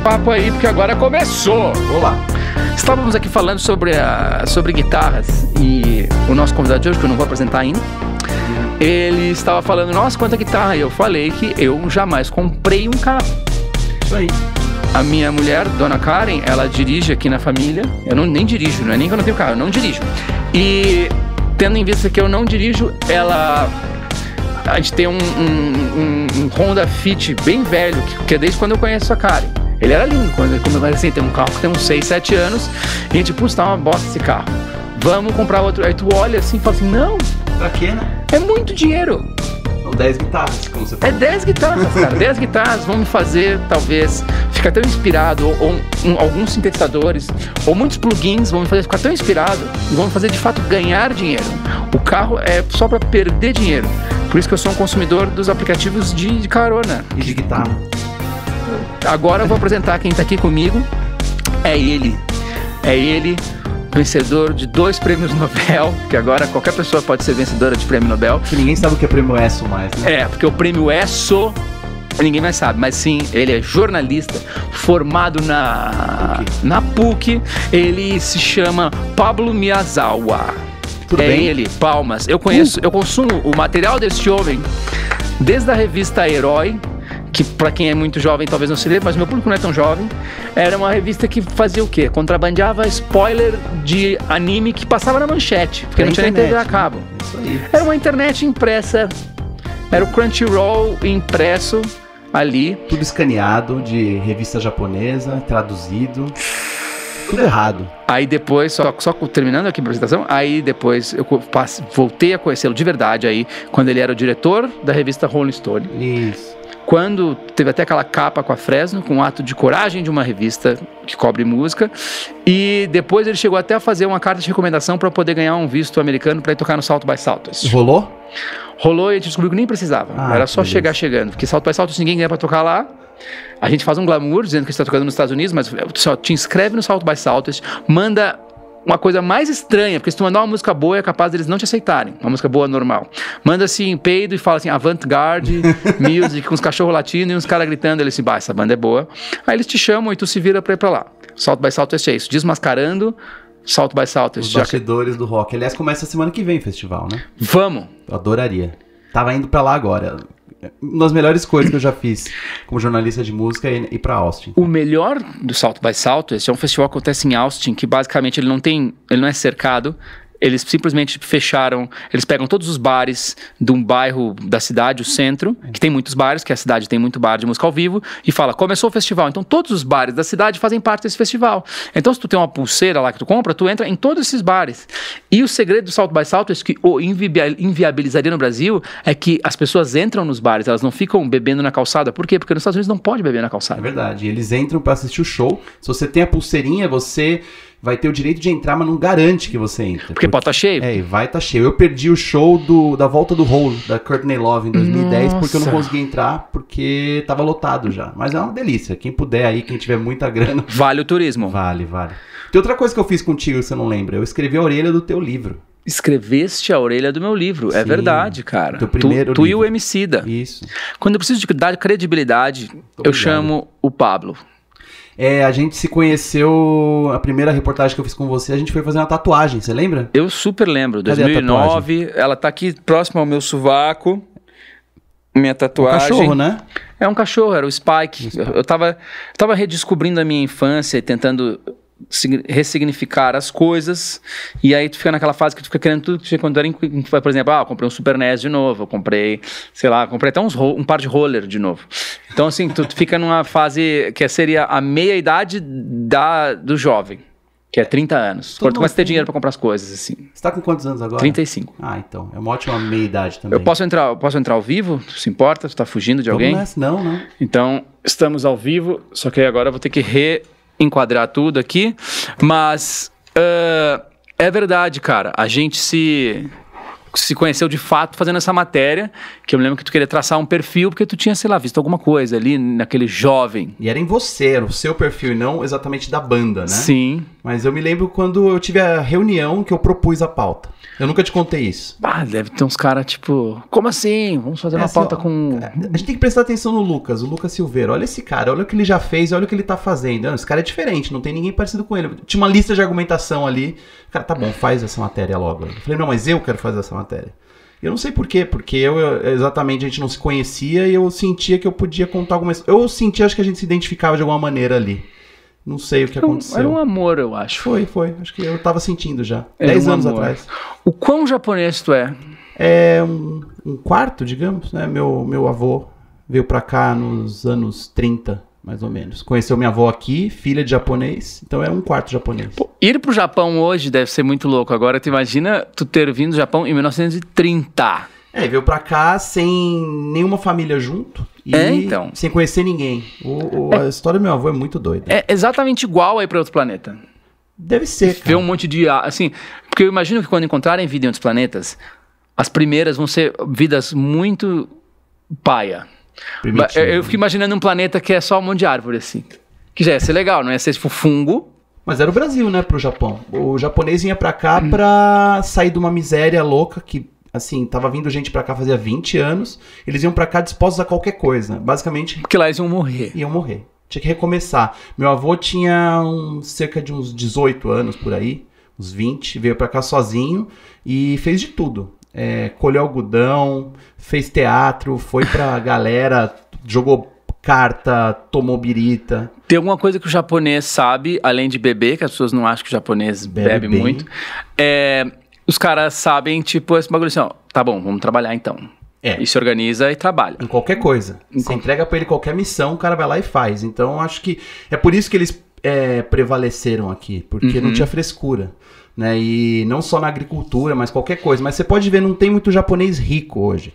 papo aí, porque agora começou. Olá. Estávamos aqui falando sobre guitarras e o nosso convidado de hoje, que eu não vou apresentar ainda, ele estava falando, nossa, quanta guitarra. E eu falei que eu jamais comprei um carro. Isso aí. A minha mulher, Dona Karen, ela dirige aqui na família. Eu nem dirijo, não é nem que eu não tenho carro, eu não dirijo. E tendo em vista que eu não dirijo, a gente tem um Honda Fit bem velho, que é desde quando eu conheço a Karen. Ele era lindo quando eu assim, tem um carro que tem uns 6, 7 anos, e a gente, putz, tá uma bosta esse carro. Vamos comprar outro. Aí tu olha assim e fala assim, não. Pra quê, né? É muito dinheiro. São 10 guitarras, como você falou. É 10 guitarras, cara. 10 guitarras vão me fazer, talvez, ficar tão inspirado, ou alguns sintetizadores, ou muitos plugins vão me fazer ficar tão inspirado, e vão me fazer, de fato, ganhar dinheiro. O carro é só pra perder dinheiro. Por isso que eu sou um consumidor dos aplicativos de carona. E de guitarra. Agora eu vou apresentar quem tá aqui comigo. É ele, vencedor de 2 prêmios Nobel, que agora qualquer pessoa pode ser vencedora de prêmio Nobel. Que ninguém sabe o que é prêmio ESSO mais, né? É, porque o prêmio ESSO ninguém mais sabe, mas sim, ele é jornalista, formado na PUC. Ele se chama Pablo Miyazawa. Tudo bem? Ele, palmas. Eu consumo o material desse homem desde a revista Herói, que pra quem é muito jovem talvez não se lembre, mas meu público não é tão jovem. Era uma revista que fazia o quê? Contrabandeava spoiler de anime que passava na manchete, porque não tinha nem TV a cabo. Isso aí. Era uma internet impressa, era o Crunchyroll impresso ali. Tudo escaneado de revista japonesa, traduzido. Tudo errado. Aí depois, só terminando aqui a apresentação, aí depois eu voltei a conhecê-lo de verdade aí, quando ele era o diretor da revista Rolling Stone. Isso. Quando teve até aquela capa com a Fresno, com um ato de coragem de uma revista que cobre música, e depois ele chegou até a fazer uma carta de recomendação para poder ganhar um visto americano para ir tocar no South by Southwest. Rolou? Rolou e a gente descobriu que nem precisava, era só chegar chegando, porque South by Southwest ninguém ganha para tocar lá. A gente faz um glamour dizendo que está tocando nos Estados Unidos, mas só te inscreve no South by Southwest, manda uma coisa mais estranha, porque se tu mandar uma música boa, é capaz deles não te aceitarem. Uma música boa, normal. Manda assim, peido e fala assim, avant-garde, music, com uns cachorros latindo e uns caras gritando. Eles assim, essa banda é boa. Aí eles te chamam e tu se vira pra ir pra lá. South by Southwest é isso, desmascarando South by Southwest. Os bastidores do rock. Aliás, começa semana que vem o festival, né? Vamos! Eu adoraria. Tava indo pra lá agora. Uma das melhores coisas que eu já fiz como jornalista de música é ir pra Austin. O melhor do South by Southwest é um festival que acontece em Austin, que basicamente ele não é cercado. Eles simplesmente fecharam, eles pegam todos os bares de um bairro da cidade, o centro, que tem muitos bares, que a cidade tem muito bar de música ao vivo, e fala, começou o festival. Então todos os bares da cidade fazem parte desse festival. Então se tu tem uma pulseira lá que tu compra, tu entra em todos esses bares. E o segredo do South by Southwest, que o inviabilizaria no Brasil, é que as pessoas entram nos bares, elas não ficam bebendo na calçada. Por quê? Porque nos Estados Unidos não pode beber na calçada. É verdade, eles entram pra assistir o show. Se você tem a pulseirinha, você vai ter o direito de entrar, mas não garante que você entra. Porque pode estar cheio. É, e vai estar cheio. Eu perdi o show da volta do Hole, da Courtney Love, em 2010, porque eu não consegui entrar, porque tava lotado já. Mas é uma delícia. Quem puder aí, quem tiver muita grana... Vale o turismo. Vale. Tem outra coisa que eu fiz contigo que você não lembra. Eu escrevi a orelha do teu livro. Escreveste a orelha do meu livro. Sim, é verdade, cara. Teu primeiro tu livro. E o Emicida. Isso. Quando eu preciso de dar credibilidade, eu chamo o Pablo. A gente se conheceu, a primeira reportagem que eu fiz com você, a gente foi fazer uma tatuagem, você lembra? Eu super lembro, Cadê 2009, ela tá aqui próximo ao meu sovaco, minha tatuagem. Um cachorro, né? É um cachorro, era o Spike. Eu tava redescobrindo a minha infância e tentando ressignificar as coisas, e aí tu fica naquela fase que tu fica querendo tudo que quando era, por exemplo, eu comprei um Super NES de novo, eu comprei até um par de roller de novo. Então assim, tu fica numa fase que seria a meia-idade do jovem, que é 30 anos. Quando tu começa a ter dinheiro pra comprar as coisas, assim. Você tá com quantos anos agora? 35. Ah, então, é uma ótima meia-idade também. Eu posso entrar ao vivo? Tu se importa? Tu tá fugindo de alguém? Não. Então, estamos ao vivo, só que agora eu vou ter que enquadrar tudo aqui, mas é verdade, cara, a gente se conheceu de fato fazendo essa matéria, que eu me lembro que tu queria traçar um perfil, porque tu tinha, sei lá, visto alguma coisa ali naquele jovem. E era em você, era o seu perfil e não exatamente da banda, né? Sim. Mas eu me lembro quando eu tive a reunião que eu propus a pauta. Eu nunca te contei isso. Ah, deve ter uns caras, tipo, como assim? Vamos fazer uma assim, pauta ó, com... A gente tem que prestar atenção no Lucas, o Lucas Silveira. Olha esse cara, olha o que ele já fez, olha o que ele tá fazendo. Esse cara é diferente, não tem ninguém parecido com ele. Tinha uma lista de argumentação ali. Cara, tá bom, faz essa matéria logo. Eu falei, não, mas eu quero fazer essa matéria. Eu não sei por quê, porque exatamente a gente não se conhecia e eu sentia que eu podia contar algumas... Eu sentia, acho que a gente se identificava de alguma maneira ali. Não sei o que aconteceu. Era um amor, eu acho. Foi. Acho que eu tava sentindo já. 10 anos atrás. O quão japonês tu é? É um quarto, digamos, né? Meu avô veio pra cá nos anos 30, mais ou menos. Conheceu minha avó aqui, filha de japonês, então é um quarto japonês. Pô, ir pro Japão hoje deve ser muito louco. Agora, tu imagina tu ter vindo do Japão em 1930. Veio pra cá sem nenhuma família junto e então. sem conhecer ninguém. A história do meu avô é muito doida. É exatamente igual aí pra outro planeta. Deve ser, cara. Ver um monte de... assim, porque eu imagino que quando encontrarem vida em outros planetas, as primeiras vão ser vidas muito paia. Eu fico imaginando um planeta que é só um monte de árvore, assim. Que já ia ser legal, não ia ser tipo fungo. Mas era o Brasil, né, pro Japão. O japonês vinha pra cá pra sair de uma miséria louca que, assim, tava vindo gente pra cá fazia 20 anos. Eles iam pra cá dispostos a qualquer coisa. Basicamente... Porque lá eles iam morrer. Tinha que recomeçar. Meu avô tinha cerca de uns 18 anos por aí, uns 20, veio pra cá sozinho e fez de tudo. Colheu algodão, fez teatro, foi pra galera, jogou carta, tomou birita. Tem alguma coisa que o japonês sabe, além de beber, que as pessoas não acham que o japonês bebe muito. Os caras sabem, tipo, esse bagulho assim, ó, tá bom, vamos trabalhar então. E se organiza e trabalha. Em qualquer coisa. Você entrega pra ele qualquer missão, o cara vai lá e faz. Então, acho que é por isso que eles prevaleceram aqui, porque não tinha frescura. Né? E não só na agricultura, mas qualquer coisa. Mas você pode ver, não tem muito japonês rico hoje.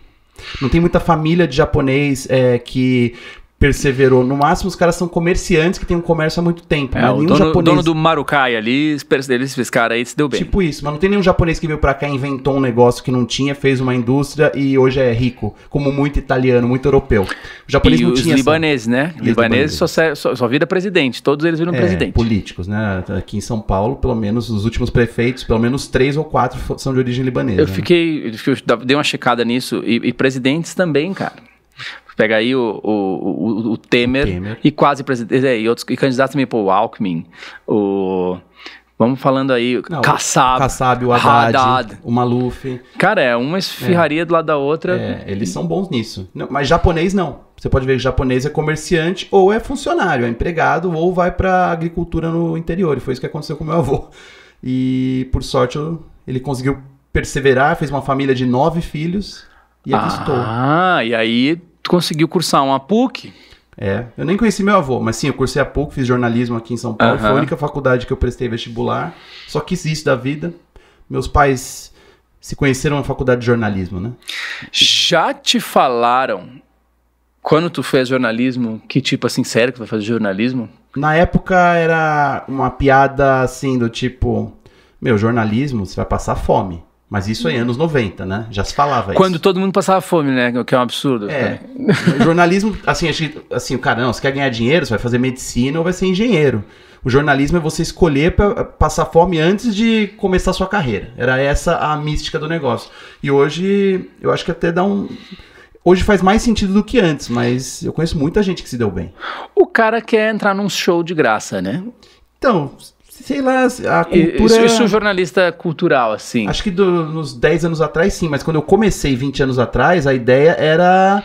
Não tem muita família de japonês que perseverou. No máximo, os caras são comerciantes que têm um comércio há muito tempo. Mas o dono do Marukai ali, esse cara aí se deu bem. Tipo isso, mas não tem nenhum japonês que veio pra cá e inventou um negócio que não tinha, fez uma indústria e hoje é rico, como muito italiano, muito europeu. O japonês não tinha. E os libaneses, né? Libaneses só vira presidente, todos eles viram presidente. Políticos, né? Aqui em São Paulo, pelo menos, os últimos prefeitos, pelo menos 3 ou 4 são de origem libanesa. Eu dei uma checada nisso, e presidentes também, cara. Pega aí o Temer e quase presidente, e candidatos também, pô, o Alckmin, vamos falando aí, Kassab, o Haddad, o Maluf. Cara, é uma esfirraria do lado da outra. Eles são bons nisso. Não, mas japonês não. Você pode ver que japonês é comerciante ou é funcionário, é empregado ou vai pra agricultura no interior. E foi isso que aconteceu com meu avô. E, por sorte, ele conseguiu perseverar, fez uma família de 9 filhos e aqui estou. E aí conseguiu cursar uma PUC. Eu nem conheci meu avô, mas sim, eu cursei a PUC, fiz jornalismo aqui em São Paulo, foi a única faculdade que eu prestei vestibular, só quis isso da vida. Meus pais se conheceram na faculdade de jornalismo, né? Já te falaram, quando tu fez jornalismo, que tipo assim, sério que vai fazer jornalismo? Na época era uma piada assim, do tipo, jornalismo, você vai passar fome. Mas isso aí, anos 90, né? Já se falava isso. Quando todo mundo passava fome, né? O que é um absurdo. O jornalismo, assim, o cara, não, você quer ganhar dinheiro, você vai fazer medicina ou vai ser engenheiro. O jornalismo é você escolher pra passar fome antes de começar a sua carreira. Era essa a mística do negócio. E hoje, eu acho que até hoje faz mais sentido do que antes, mas eu conheço muita gente que se deu bem. O cara quer entrar num show de graça, né? Então... Sei lá, a cultura... Isso é jornalista cultural, assim. Acho que nos 10 anos atrás, sim. Mas quando eu comecei 20 anos atrás, a ideia era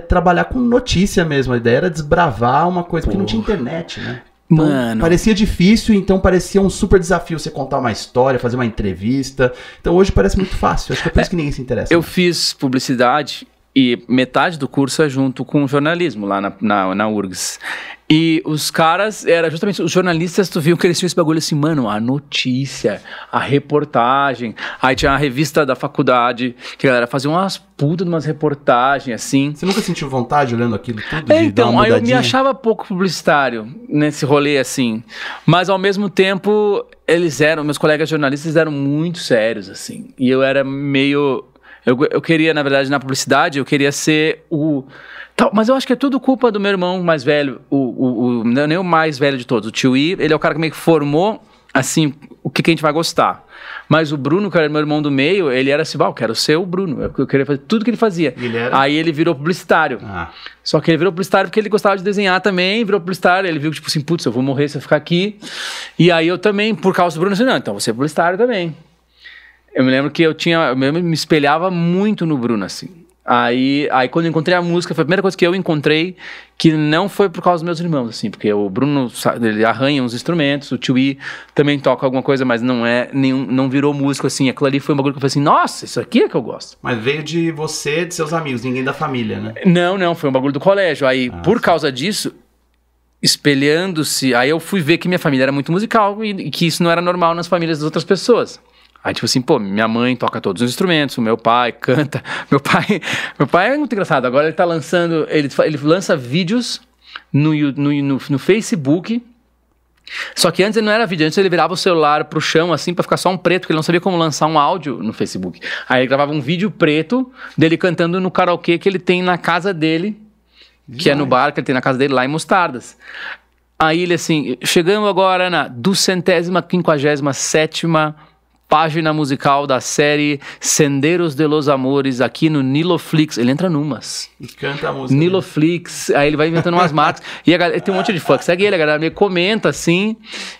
trabalhar com notícia mesmo. A ideia era desbravar uma coisa, porque não tinha internet, né? Então, Mano... parecia difícil, então parecia um super desafio você contar uma história, fazer uma entrevista. Então hoje parece muito fácil. Acho que é por isso que ninguém se interessa. Eu fiz publicidade e metade do curso é junto com jornalismo lá na URGS. E os caras, era justamente os jornalistas, tu viu que eles tinham esse bagulho assim, mano, a notícia, a reportagem. Aí tinha a revista da faculdade, que a galera fazia umas putas de umas reportagens, assim. Você nunca sentiu vontade olhando aquilo tudo? Então, aí eu me achava pouco publicitário nesse rolê, assim. Mas, ao mesmo tempo, meus colegas jornalistas eram muito sérios, assim. E eu era meio... Eu queria, na verdade, na publicidade, eu queria ser mas eu acho que é tudo culpa do meu irmão mais velho, nem o mais velho de todos. O tio I, ele é o cara que meio que formou assim, o que a gente vai gostar. Mas o Bruno, que era meu irmão do meio, ele era assim, eu quero ser o Bruno, eu queria fazer tudo que ele fazia. Aí ele virou publicitário. Só que ele virou publicitário porque ele gostava de desenhar também, virou publicitário, ele viu tipo assim, putz, eu vou morrer se eu ficar aqui. E aí eu também, por causa do Bruno, assim, não, então você é publicitário também. Eu me lembro que eu me espelhava muito no Bruno, assim. Aí quando eu encontrei a música, foi a primeira coisa que eu encontrei, que não foi por causa dos meus irmãos, assim, porque o Bruno, ele arranha uns instrumentos, o Tio também toca alguma coisa, mas não virou músico, assim. Aquilo ali foi um bagulho que eu falei assim, nossa, isso aqui é que eu gosto. Mas veio de você, de seus amigos, ninguém da família, né? Não, foi um bagulho do colégio. Aí, por causa disso, espelhando-se, aí eu fui ver que minha família era muito musical e que isso não era normal nas famílias das outras pessoas. Aí, tipo assim, minha mãe toca todos os instrumentos, o meu pai canta. Meu pai é muito engraçado. Agora ele tá lançando, ele lança vídeos no Facebook. Só que antes ele não era vídeo, antes ele virava o celular pro chão, assim, pra ficar só um preto, porque ele não sabia como lançar um áudio no Facebook. Aí ele gravava um vídeo preto dele cantando no karaokê que ele tem na casa dele, que é no bar que ele tem na casa dele, lá em Mostardas. Aí ele assim, chegamos agora na 257ª página musical da série Senderos de los Amores aqui no Niloflix. Ele entra numas. E canta a música. Niloflix. Aí ele vai inventando umas marcas. E a galera, tem um monte de fã que segue ele, a galera me comenta assim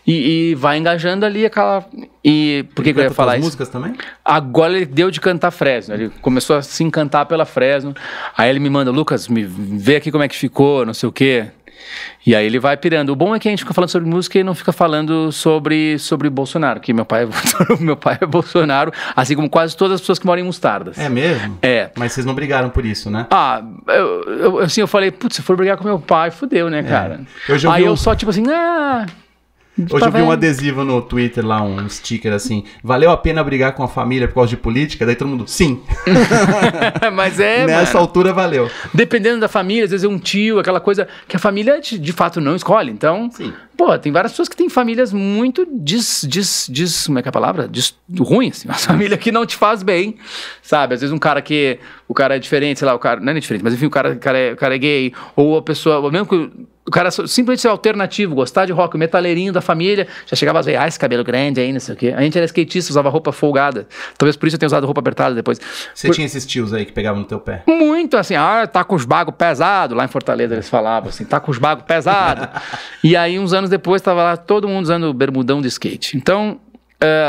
e vai engajando ali aquela... E por que eu ia falar isso? Músicas também? Agora ele deu de cantar Fresno. Ele começou a se encantar pela Fresno. Aí ele me manda, Lucas, me vê aqui como é que ficou, não sei o quê. E aí ele vai pirando. O bom é que a gente fica falando sobre música e não fica falando sobre Bolsonaro, que meu pai é Bolsonaro, assim como quase todas as pessoas que moram em Mostardas. É mesmo? É. Mas vocês não brigaram por isso, né? Eu falei, putz, se for brigar com meu pai, fudeu, né, cara? Eu só tipo assim, Hoje eu vi um adesivo no Twitter lá, um sticker assim, valeu a pena brigar com a família por causa de política? Daí todo mundo, sim. Mas nessa altura valeu. Dependendo da família, às vezes é um tio, aquela coisa que a família de fato não escolhe. Então, sim. Tem várias pessoas que têm famílias muito como é que é a palavra? Ruins, assim, uma família que não te faz bem, sabe? Às vezes o cara é diferente, sei lá, o cara, não é diferente, mas enfim, o cara é gay, ou a pessoa, mesmo que o cara simplesmente ser alternativo, gostar de rock, o metaleirinho da família, já chegava a ver, esse cabelo grande aí, não sei o quê. A gente era skatista, usava roupa folgada. Talvez por isso eu tenha usado roupa apertada depois. Você tinha esses tios aí que pegavam no teu pé? Muito, assim, tá com os bagos pesados. Lá em Fortaleza eles falavam assim, tá com os bagos pesados. E aí, uns anos depois, tava lá todo mundo usando bermudão de skate. Então,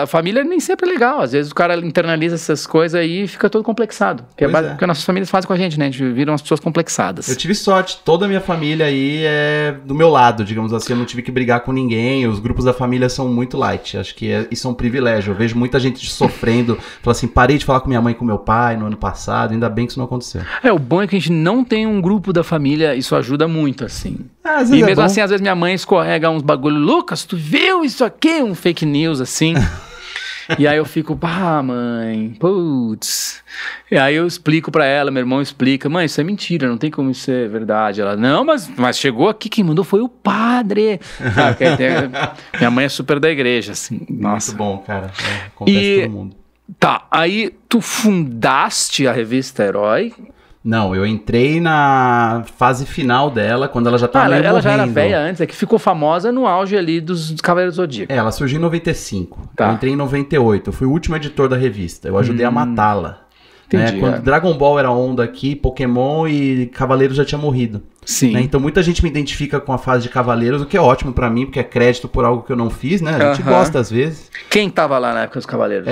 a família nem sempre é legal. Às vezes o cara internaliza essas coisas aí e fica todo complexado. Que é que nossas famílias fazem com a gente, né? A gente vira umas pessoas complexadas. Eu tive sorte. Toda a minha família aí é do meu lado, digamos assim. Eu não tive que brigar com ninguém. Os grupos da família são muito light. Acho que isso é um privilégio. Eu vejo muita gente sofrendo. Fala assim, parei de falar com minha mãe e com meu pai no ano passado. Ainda bem que isso não aconteceu. O bom é que a gente não tem um grupo da família. Isso ajuda muito, assim. Às vezes e mesmo assim, às vezes minha mãe escorrega uns bagulho. Lucas, tu viu isso aqui? Um fake news, assim. E aí eu fico, mãe, putz. E aí eu explico pra ela, meu irmão explica, mãe, isso é mentira, não tem como isso ser verdade. Ela, não, mas chegou aqui, quem mandou foi o padre. Minha mãe é super da igreja, assim. Nossa. Muito bom, cara. Acontece todo mundo. Tá, aí tu fundaste a revista Herói. Não, eu entrei na fase final dela, quando ela já estava meio ela morrendo. já era velha antes, é que ficou famosa no auge ali dos Cavaleiros do Zodíaco. Ela surgiu em 95, tá. Eu entrei em 98, eu fui o último editor da revista, eu ajudei a matá-la. Entendi, Quando Dragon Ball era onda aqui, Pokémon e Cavaleiros já tinha morrido. Sim. Então muita gente me identifica com a fase de Cavaleiros, o que é ótimo pra mim, porque é crédito por algo que eu não fiz, né? A gente gosta às vezes. Quem tava lá na época dos Cavaleiros?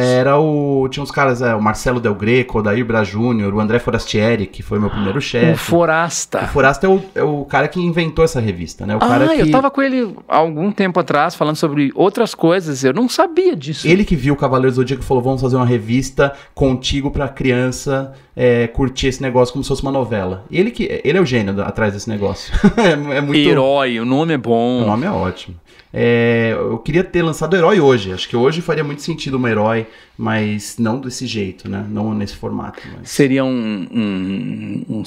Tinha uns caras, o Marcelo Del Greco, o Odair Braz Júnior, o André Forastieri, que foi meu primeiro chefe. O Forasta. O Forasta é o cara que inventou essa revista, né? Eu tava com ele há algum tempo atrás, falando sobre outras coisas, eu não sabia disso. Ele que viu o Cavaleiros do Zodíaco e falou, vamos fazer uma revista contigo pra criança curtir esse negócio como se fosse uma novela. Ele é o gênio atrás desse negócio. É muito... Herói, o nome é bom. O nome é ótimo. Eu queria ter lançado Herói hoje. Acho que hoje faria muito sentido uma Herói, mas não desse jeito, né? Não nesse formato. Mas... Seria um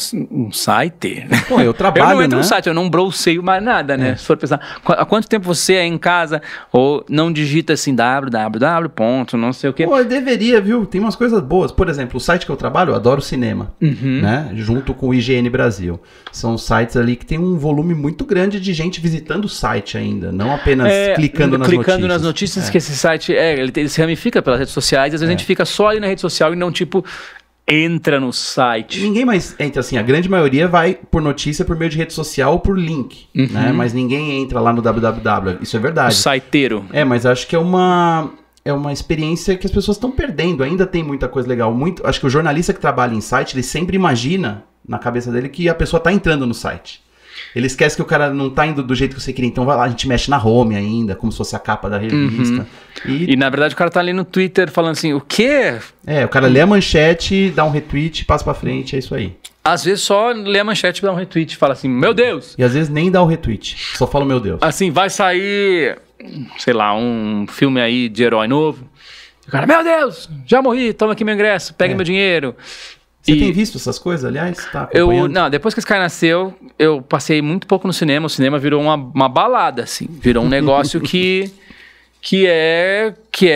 site? Pô, eu trabalho, eu não entro né? no site, eu não browseio mais nada, né? Se for pensar, há quanto tempo você é em casa ou não digita assim www. não sei o quê? Pô, eu deveria, viu? Tem umas coisas boas. Por exemplo, o site que eu trabalho, eu adoro Cinema, né? Junto com o IGN Brasil. São sites ali que tem um volume muito grande de gente visitando o site ainda, não apenas clicando nas notícias. Clicando nas notícias, que esse site, ele se ramifica pelas redes sociais, às vezes a gente fica só ali na rede social e não, tipo, entra no site. Ninguém mais entra assim, a grande maioria vai por notícia por meio de rede social ou por link, né? Mas ninguém entra lá no www, isso é verdade. O siteiro. Mas acho que é uma experiência que as pessoas estão perdendo, ainda tem muita coisa legal. Acho que o jornalista que trabalha em site, ele sempre imagina na cabeça dele que a pessoa está entrando no site. Ele esquece que o cara não tá indo do jeito que você queria. Então vai lá, a gente mexe na home ainda, como se fosse a capa da revista. E na verdade o cara tá ali no Twitter falando assim, o quê? O cara lê a manchete, dá um retweet, passa pra frente, é isso aí. Às vezes só lê a manchete e dá um retweet, fala assim, meu Deus! E às vezes nem dá o retweet, só fala meu Deus. Assim, vai sair, sei lá, um filme aí de herói novo. O cara, meu Deus, já morri, toma aqui meu ingresso, pega meu dinheiro. Você tem visto essas coisas, aliás? Tá não, depois que esse cara nasceu, eu passei muito pouco no cinema. O cinema virou uma balada, assim. Virou um negócio que é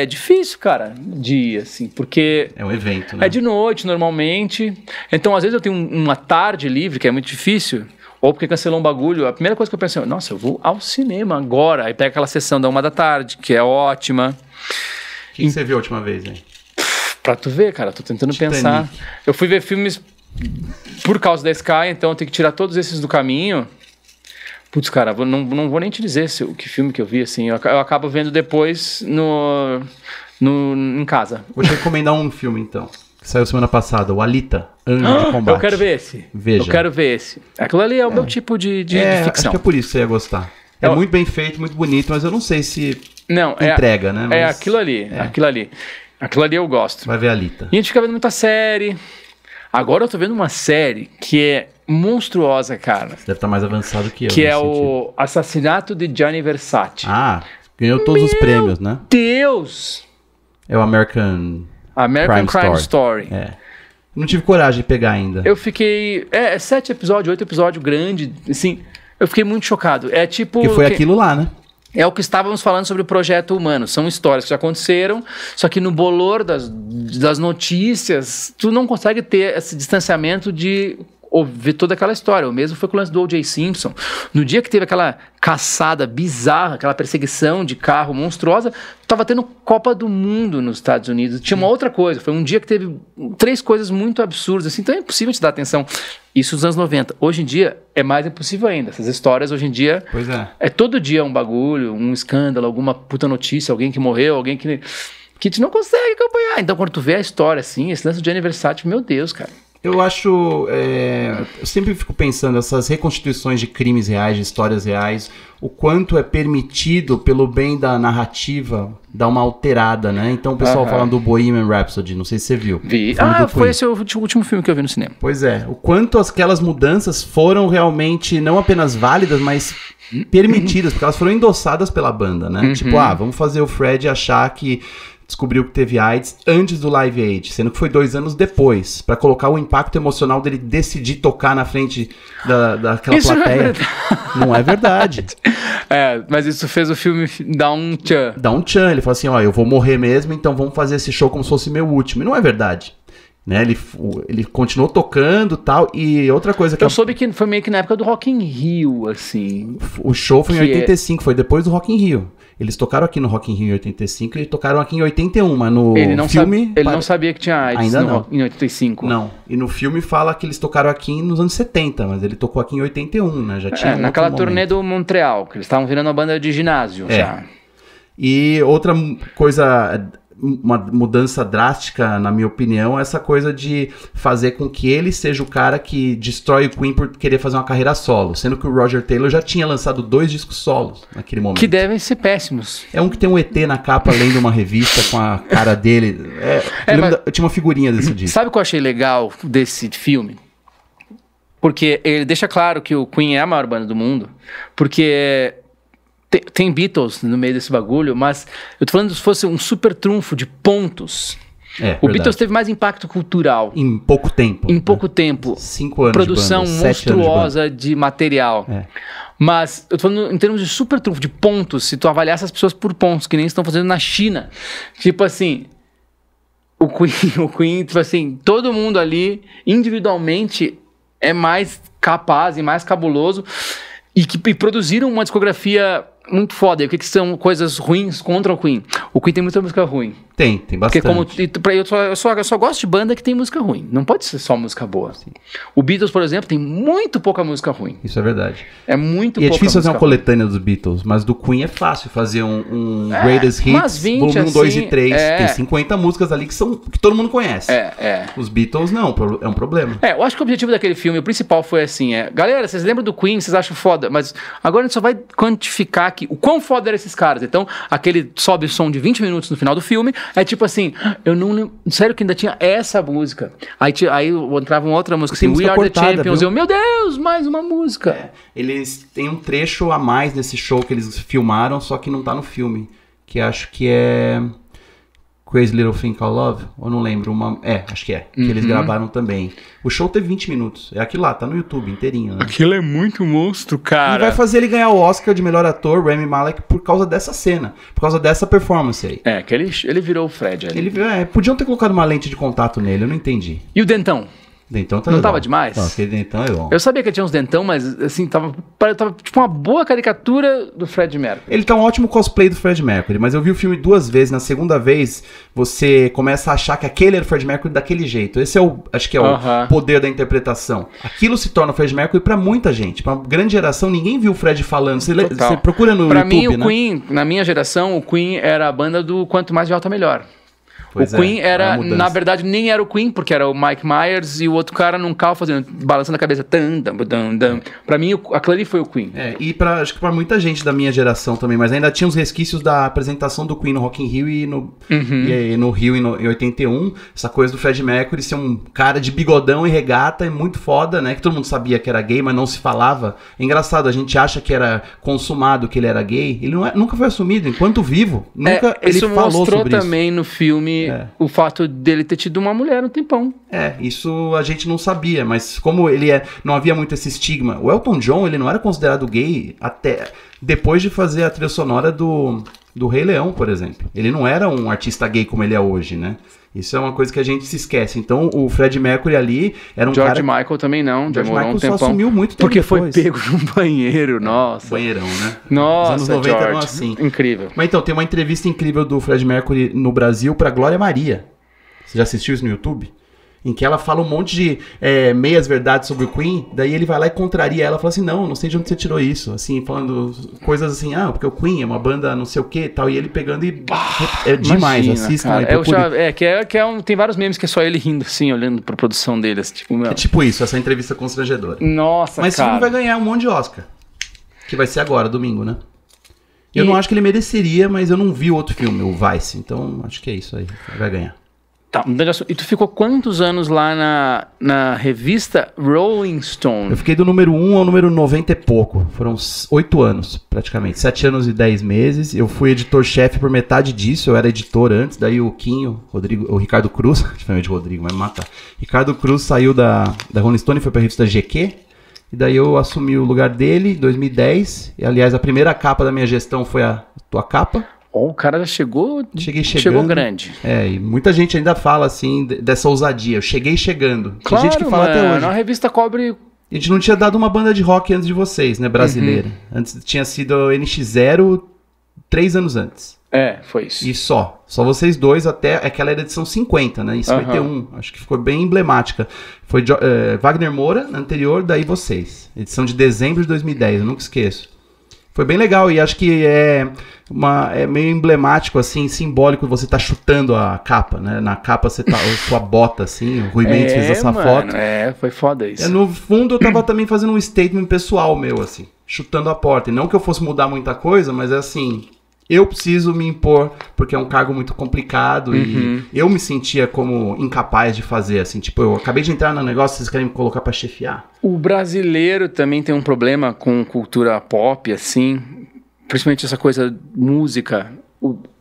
difícil, cara, de ir, assim. Porque... é um evento, né? É de noite, normalmente. Então, às vezes, eu tenho uma tarde livre, que é muito difícil. Ou porque cancelou um bagulho. A primeira coisa que eu pensei, nossa, eu vou ao cinema agora. Aí pega aquela sessão da 1h, que é ótima. O que você viu a última vez, hein? Pra tu ver, cara, tô tentando pensar. Eu fui ver filmes por causa da Sky, então eu tenho que tirar todos esses do caminho. Putz, cara, não vou nem te dizer que filme que eu vi, assim. Eu acabo vendo depois em casa. Vou te recomendar um filme, então. Que saiu semana passada, o Alita, Anjo de Combate. Eu quero ver esse. Veja. Eu quero ver esse. Aquilo ali é o meu tipo de ficção. Acho que é por isso que você ia gostar. É muito bem feito, muito bonito, mas eu não sei se entrega, né? Mas... aquilo ali, aquilo ali. Aquilo ali eu gosto. Vai ver a Alita. E a gente fica vendo muita série. Agora eu tô vendo uma série que é monstruosa, cara. Você deve estar mais avançado que eu. Que é o Assassinato de Gianni Versace. Ganhou todos os prêmios, né? Deus! É o American Crime Story. Não tive coragem de pegar ainda. Eu fiquei... 7 episódios, 8 episódios, grande. Assim, eu fiquei muito chocado. É tipo... Porque foi aquilo lá, né? É o que estávamos falando sobre o Projeto Humano. São histórias que já aconteceram, só que no bolor das notícias, tu não consegue ter esse distanciamento de ouvir toda aquela história. O mesmo foi com o lance do O.J. Simpson. No dia que teve aquela caçada bizarra, aquela perseguição de carro monstruosa, estava tendo Copa do Mundo nos Estados Unidos. Tinha uma outra coisa. Foi um dia que teve 3 coisas muito absurdas. Assim, então é impossível te dar atenção. Isso nos anos 90. Hoje em dia é mais impossível ainda. Essas histórias hoje em dia... Pois é. É todo dia um bagulho, um escândalo, alguma puta notícia, alguém que morreu, alguém que tu não consegue acompanhar. Então quando tu vê a história assim, esse lance de aniversário, meu Deus, cara. Eu acho... eu sempre fico pensando essas reconstituições de crimes reais, de histórias reais, o quanto é permitido pelo bem da narrativa dar uma alterada, né? Então o pessoal falando do Bohemian Rhapsody, não sei se você viu. Vi. Foi esse o último filme que eu vi no cinema. Pois é. O quanto aquelas mudanças foram realmente não apenas válidas, mas permitidas, porque elas foram endossadas pela banda, né? Tipo, vamos fazer o Fred achar que descobriu que teve AIDS antes do Live Aid, sendo que foi 2 anos depois, pra colocar o impacto emocional dele decidir tocar na frente daquela plateia. Não é verdade. Mas isso fez o filme dar um tchan. Dá um tchan, ele fala assim, eu vou morrer mesmo, então vamos fazer esse show como se fosse meu último. E não é verdade. Né? Ele continuou tocando e tal, e outra coisa que... Eu soube que foi meio que na época do Rock in Rio, assim. O show foi em 85, foi depois do Rock in Rio. Eles tocaram aqui no Rock in Rio em 85, eles tocaram aqui em 81, mas no filme... Ele não sabia que tinha AIDS ainda não. Em 85. Não, e no filme fala que eles tocaram aqui nos anos 70, mas ele tocou aqui em 81, né? Já tinha naquela turnê do Montreal, que eles estavam virando uma banda de ginásio já. E outra coisa... Uma mudança drástica, na minha opinião, é essa coisa de fazer com que ele seja o cara que destrói o Queen por querer fazer uma carreira solo, sendo que o Roger Taylor já tinha lançado 2 discos solos naquele momento. Que devem ser péssimos. É um que tem um ET na capa lendo uma revista com a cara dele. Eu tinha uma figurinha desse disco. Sabe o que eu achei legal desse filme? Porque ele deixa claro que o Queen é a maior banda do mundo, porque... Tem Beatles no meio desse bagulho, mas eu tô falando se fosse um super trunfo de pontos. O Beatles teve mais impacto cultural. Em pouco tempo. Em pouco tempo. 5 anos produção de banda, monstruosa de material. Mas eu tô falando em termos de super trunfo, de pontos, se tu avaliar essas pessoas por pontos, que nem estão fazendo na China. Tipo assim, o Queen, tipo assim, todo mundo ali, individualmente, é mais capaz e mais cabuloso e produziram uma discografia muito foda. E o que são coisas ruins contra o Queen? O Queen tem muita música ruim. Tem bastante. Porque eu só gosto de banda que tem música ruim. Não pode ser só música boa. Assim. O Beatles, por exemplo, tem muito pouca música ruim. Isso é verdade. É muito pouca. E é difícil fazer uma ruim. coletânea dos Beatles, mas do Queen é fácil fazer um Greatest Hits, 20, volume 1, 2 e 3. É. Tem 50 músicas ali que todo mundo conhece. É. Os Beatles não, é um problema. Eu acho que o objetivo daquele filme, o principal foi assim, galera, vocês lembram do Queen, vocês acham foda, mas agora a gente só vai quantificar aqui o quão foda eram esses caras. Então, aquele sobe o som de 20 minutos no final do filme, é tipo assim, eu não lembro, sério que ainda tinha essa música. Aí entrava uma outra música, assim, We Are cortada, the Champions, viu? meu Deus, mais uma música. Eles têm um trecho a mais nesse show que eles filmaram, só que não tá no filme, que acho que é Crazy Little Thing Called Love, ou não lembro, acho que é, que eles gravaram também. O show teve 20 minutos, é aquilo lá, tá no YouTube inteirinho, né? Aquilo é muito monstro, cara. E vai fazer ele ganhar o Oscar de melhor ator, Rami Malek, por causa dessa cena, por causa dessa performance aí. Que ele virou o Fred ali. Podiam ter colocado uma lente de contato nele, eu não entendi. E o Dentão? Dentão tá não legal. Tava demais? Não, aquele dentão é bom. Eu sabia que ele tinha uns dentão, mas assim, tava tipo uma boa caricatura do Fred Mercury. Ele tá um ótimo cosplay do Fred Mercury, mas eu vi o filme 2 vezes, na segunda vez você começa a achar que aquele era o Fred Mercury daquele jeito. Esse acho que é o poder da interpretação. Aquilo se torna o Fred Mercury pra muita gente, pra uma grande geração, ninguém viu o Fred falando. Você procura no pra YouTube, mim, o Queen, na minha geração, o Queen era a banda do quanto mais de alta, melhor. Pois o Queen era, na verdade, nem era o Queen, porque era o Mike Myers e o outro cara num carro balançando a cabeça. Pra mim, aquilo ali foi o Queen. E acho que pra muita gente da minha geração também, mas ainda tinha os resquícios da apresentação do Queen no Rock in Rio e no Rio em 81. Essa coisa do Fred Mercury ser um cara de bigodão e regata é muito foda, né? Que todo mundo sabia que era gay, mas não se falava. É engraçado, a gente acha que era consumado que ele era gay. Ele nunca foi assumido, enquanto vivo. Nunca ele falou sobre isso. Isso mostrou também no filme o fato dele ter tido uma mulher um tempão. Isso a gente não sabia, mas como não havia muito esse estigma. O Elton John, ele não era considerado gay até depois de fazer a trilha sonora do Rei Leão, por exemplo. Ele não era um artista gay como ele é hoje, né? Isso é uma coisa que a gente se esquece. Então, o Fred Mercury ali era um George Michael também não. George demorou Michael um tempão. só sumiu muito tempo porque depois. Foi pego num banheiro, nossa. Banheirão, né? Nossa, os anos 90 George, eram assim. Incrível. Mas então, tem uma entrevista incrível do Fred Mercury no Brasil pra Glória Maria. Você já assistiu isso no YouTube? Em que ela fala um monte de meias verdades sobre o Queen, daí ele vai lá e contraria ela, fala assim, não sei de onde você tirou isso, assim, falando coisas assim, porque o Queen é uma banda não sei o que e tal, e ele pegando e é demais, assistam aí, tem vários memes que é só ele rindo assim, olhando pra produção dele, assim, tipo, é tipo isso, essa entrevista constrangedora. Nossa, mas esse filme vai ganhar um monte de Oscar, que vai ser agora, domingo, né? Eu não acho que ele mereceria, mas eu não vi o outro filme, o Vice, então acho que é isso aí, vai ganhar. Tá, e tu ficou quantos anos lá na revista Rolling Stone? Eu fiquei do número 1 ao número 90 e pouco. Foram 8 anos, praticamente. 7 anos e 10 meses. Eu fui editor-chefe por metade disso. Eu era editor antes. Daí o Quinho, o Ricardo Cruz, diferente de Rodrigo, vai me matar. Ricardo Cruz saiu da Rolling Stone e foi pra revista GQ. E daí eu assumi o lugar dele em 2010. E, aliás, a primeira capa da minha gestão foi a tua capa. O cara já chegou. Chegou grande. E muita gente ainda fala assim dessa ousadia. Eu cheguei chegando. Claro, tem gente que fala até hoje. A revista cobre. A gente não tinha dado uma banda de rock antes de vocês, né? Brasileira. Antes tinha sido a NX0 3 anos antes. Foi isso. E só. Só vocês dois até aquela edição 50, né? Em 51. Acho que ficou bem emblemática. Foi Wagner Moura, na anterior, daí vocês. Edição de dezembro de 2010, eu nunca esqueço. Foi bem legal e acho que é meio emblemático, assim, simbólico, você tá chutando a capa, né? Na capa você tá, sua bota, assim, o Rui Mendes fez essa foto. Foi foda isso. No fundo eu tava também fazendo um statement pessoal meu, assim, chutando a porta. E não que eu fosse mudar muita coisa, mas é assim, eu preciso me impor, porque é um cargo muito complicado e eu me sentia como incapaz de fazer, assim, tipo, eu acabei de entrar no negócio, vocês querem me colocar pra chefiar? O brasileiro também tem um problema com cultura pop, assim, principalmente essa coisa música.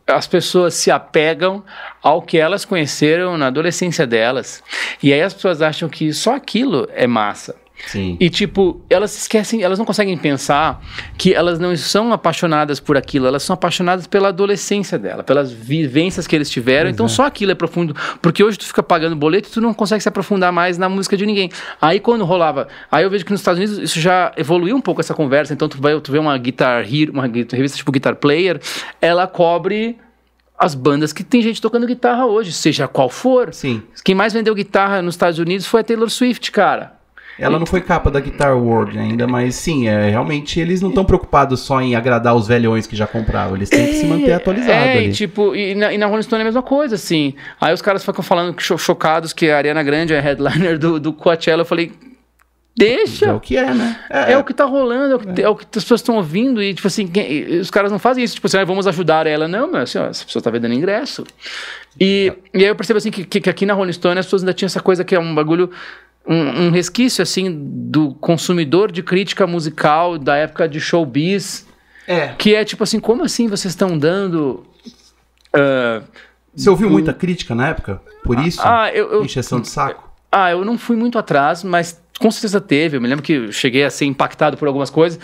As pessoas se apegam ao que elas conheceram na adolescência delas. E aí as pessoas acham que só aquilo é massa. Sim. E, tipo, elas se esquecem, elas não conseguem pensar que elas não são apaixonadas por aquilo, elas são apaixonadas pela adolescência dela, pelas vivências que eles tiveram, então só aquilo é profundo, porque hoje tu fica pagando boleto e tu não consegue se aprofundar mais na música de ninguém. Aí quando rolava, aí eu vejo que nos Estados Unidos isso já evoluiu um pouco essa conversa, então tu vê uma Guitar Hero, uma revista tipo Guitar Player, ela cobre as bandas que tem gente tocando guitarra hoje, seja qual for. Sim. Quem mais vendeu guitarra nos Estados Unidos foi a Taylor Swift, cara. Ela não foi capa da Guitar World ainda, mas sim, realmente eles não estão preocupados só em agradar os velhões que já compravam, eles têm que se manter atualizados ali. Tipo, e na Rolling Stone é a mesma coisa, assim. Aí os caras ficam falando chocados que a Ariana Grande é headliner do Coachella, eu falei, deixa. É o que é, né? É o que tá rolando, é o que as pessoas estão ouvindo e, tipo assim, os caras não fazem isso, tipo assim, vamos ajudar ela. Não, meu, assim, ó, essa pessoa tá vendendo ingresso. E aí eu percebo, assim, que aqui na Rolling Stone as pessoas ainda tinham essa coisa que é um bagulho... Um resquício, assim, do consumidor de crítica musical da época de showbiz. Que é tipo assim, como assim vocês estão dando... Você ouviu muita crítica na época? Por isso? Encheção de saco? Eu não fui muito atrás, mas com certeza teve. Eu me lembro que eu cheguei a ser impactado por algumas coisas.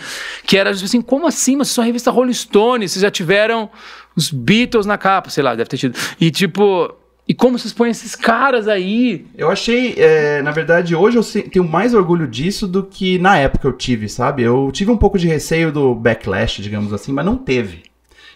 Que era tipo assim, como assim? Mas sua revista Rolling Stone, vocês já tiveram os Beatles na capa, sei lá, deve ter tido. E tipo... E como vocês põem esses caras aí? Eu achei, na verdade, hoje eu tenho mais orgulho disso do que na época eu tive, sabe? Eu tive um pouco de receio do backlash, digamos assim, mas não teve.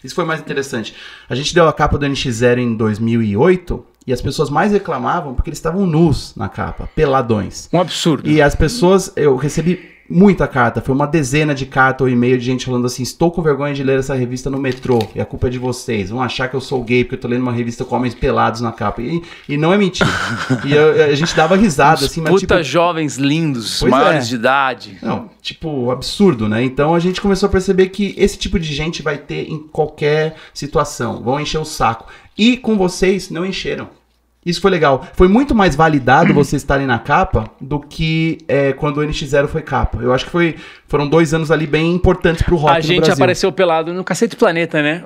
Isso foi mais interessante. A gente deu a capa do NX0 em 2008 e as pessoas mais reclamavam porque eles estavam nus na capa, peladões. Um absurdo. E as pessoas, eu recebi muita carta, foi uma dezena de cartas ou e-mail de gente falando assim, estou com vergonha de ler essa revista no metrô, e a culpa é de vocês, vão achar que eu sou gay porque eu tô lendo uma revista com homens pelados na capa, e não é mentira. E a gente dava risada, assim, mas puta, tipo, jovens lindos, maiores de idade. Não, tipo, absurdo, né? Então a gente começou a perceber que esse tipo de gente vai ter em qualquer situação, vão encher o saco. E com vocês, não encheram. Isso foi legal. Foi muito mais validado vocês estarem na capa do que quando o NX0 foi capa. Eu acho que foram 2 anos ali bem importantes pro rock no Brasil. A gente apareceu pelado no Cacete Planeta, né?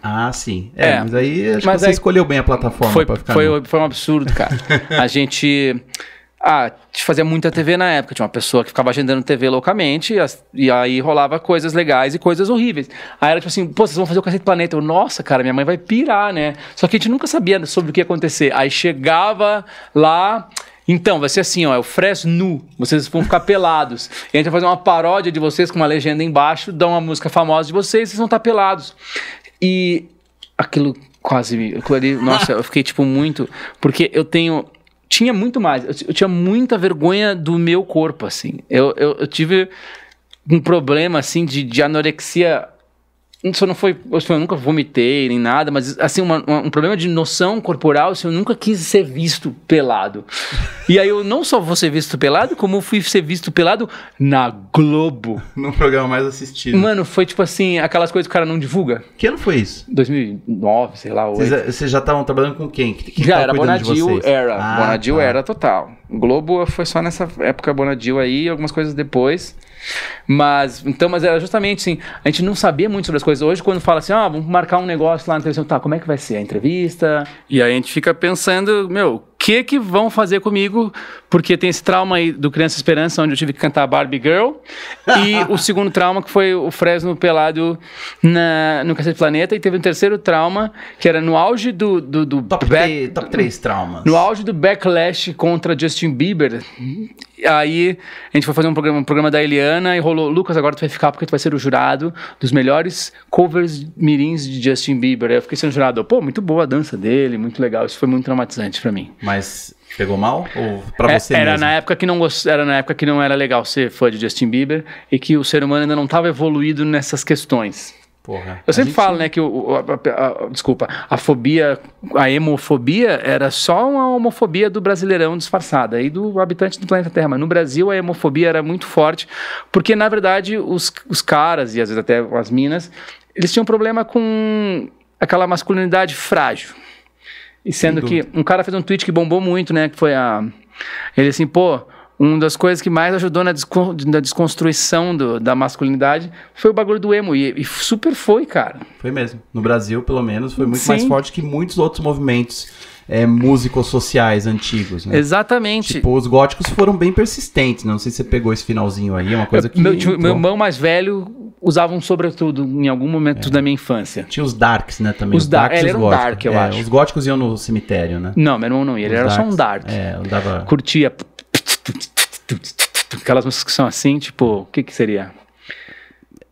Ah, sim. Mas aí acho que você escolheu bem a plataforma pra ficar... Foi um absurdo, cara. A gente fazia muita TV na época. Tinha uma pessoa que ficava agendando TV loucamente e aí rolava coisas legais e coisas horríveis. Aí era tipo assim, pô, vocês vão fazer o Cacete Planeta. Eu, nossa, cara, minha mãe vai pirar, né? Só que a gente nunca sabia sobre o que ia acontecer. Aí chegava lá... Então, vai ser assim, ó, é o Fresno nu, vocês vão ficar pelados. E a gente vai fazer uma paródia de vocês com uma legenda embaixo, dar uma música famosa de vocês vão estar pelados. E aquilo ali, nossa, eu fiquei tipo muito... Porque tinha muito mais. Eu tinha muita vergonha do meu corpo, assim. Eu tive um problema, assim, de anorexia. Isso não foi... Eu nunca vomitei, nem nada, mas, assim, um problema de noção corporal, assim, eu nunca quis ser visto pelado. E aí eu não só vou ser visto pelado, como eu fui ser visto pelado na Globo. No programa mais assistido. Mano, foi tipo assim, aquelas coisas que o cara não divulga. Que ano foi isso? 2009, sei lá, 2008. Vocês já estavam trabalhando com quem? Já era Bonadil era. Bonadil era total. Globo foi só nessa época Bonadil aí, algumas coisas depois. Mas era justamente assim, a gente não sabia muito sobre as coisas. Hoje, quando fala assim, vamos marcar um negócio lá na televisão, tá, como é que vai ser a entrevista? E aí a gente fica pensando, o que vão fazer comigo? Porque tem esse trauma aí do Criança Esperança, onde eu tive que cantar Barbie Girl, e o segundo trauma, que foi o Fresno pelado no Cacete Planeta, e teve um terceiro trauma, que era no auge do top 3 traumas. No auge do backlash contra Justin Bieber. Aí a gente foi fazer um programa da Eliana e rolou, Lucas, agora tu vai ficar porque tu vai ser o jurado dos melhores covers mirins de Justin Bieber. Aí eu fiquei sendo jurado, muito boa a dança dele, muito legal, isso foi muito traumatizante pra mim. Mas pegou mal? Ou pra você era mesmo? Era na época que não era legal ser fã de Justin Bieber e que o ser humano ainda não estava evoluído nessas questões. Porra, eu sempre falo, né, que a fobia, a hemofobia era só uma homofobia do brasileirão disfarçada e do habitante do planeta Terra, mas no Brasil a hemofobia era muito forte, porque na verdade os caras e às vezes até as minas, eles tinham problema com aquela masculinidade frágil. E sendo que um cara fez um tweet que bombou muito, né, que foi ele assim, uma das coisas que mais ajudou na desconstrução da masculinidade foi o bagulho do emo. E super foi, cara. Foi mesmo. No Brasil, pelo menos, foi muito mais forte que muitos outros movimentos músicos sociais antigos, né? Exatamente. Tipo, os góticos foram bem persistentes, né? Não sei se você pegou esse finalzinho aí, é uma coisa que... Meu irmão mais velho usava um sobretudo em algum momento da minha infância. Tinha os darks, né, também. Os darks, ele era um dark, eu acho. Os góticos iam no cemitério, né? Não, meu irmão não ia, ele era só um dark. Andava... Curtia... Aquelas músicas que são assim, tipo, o que seria?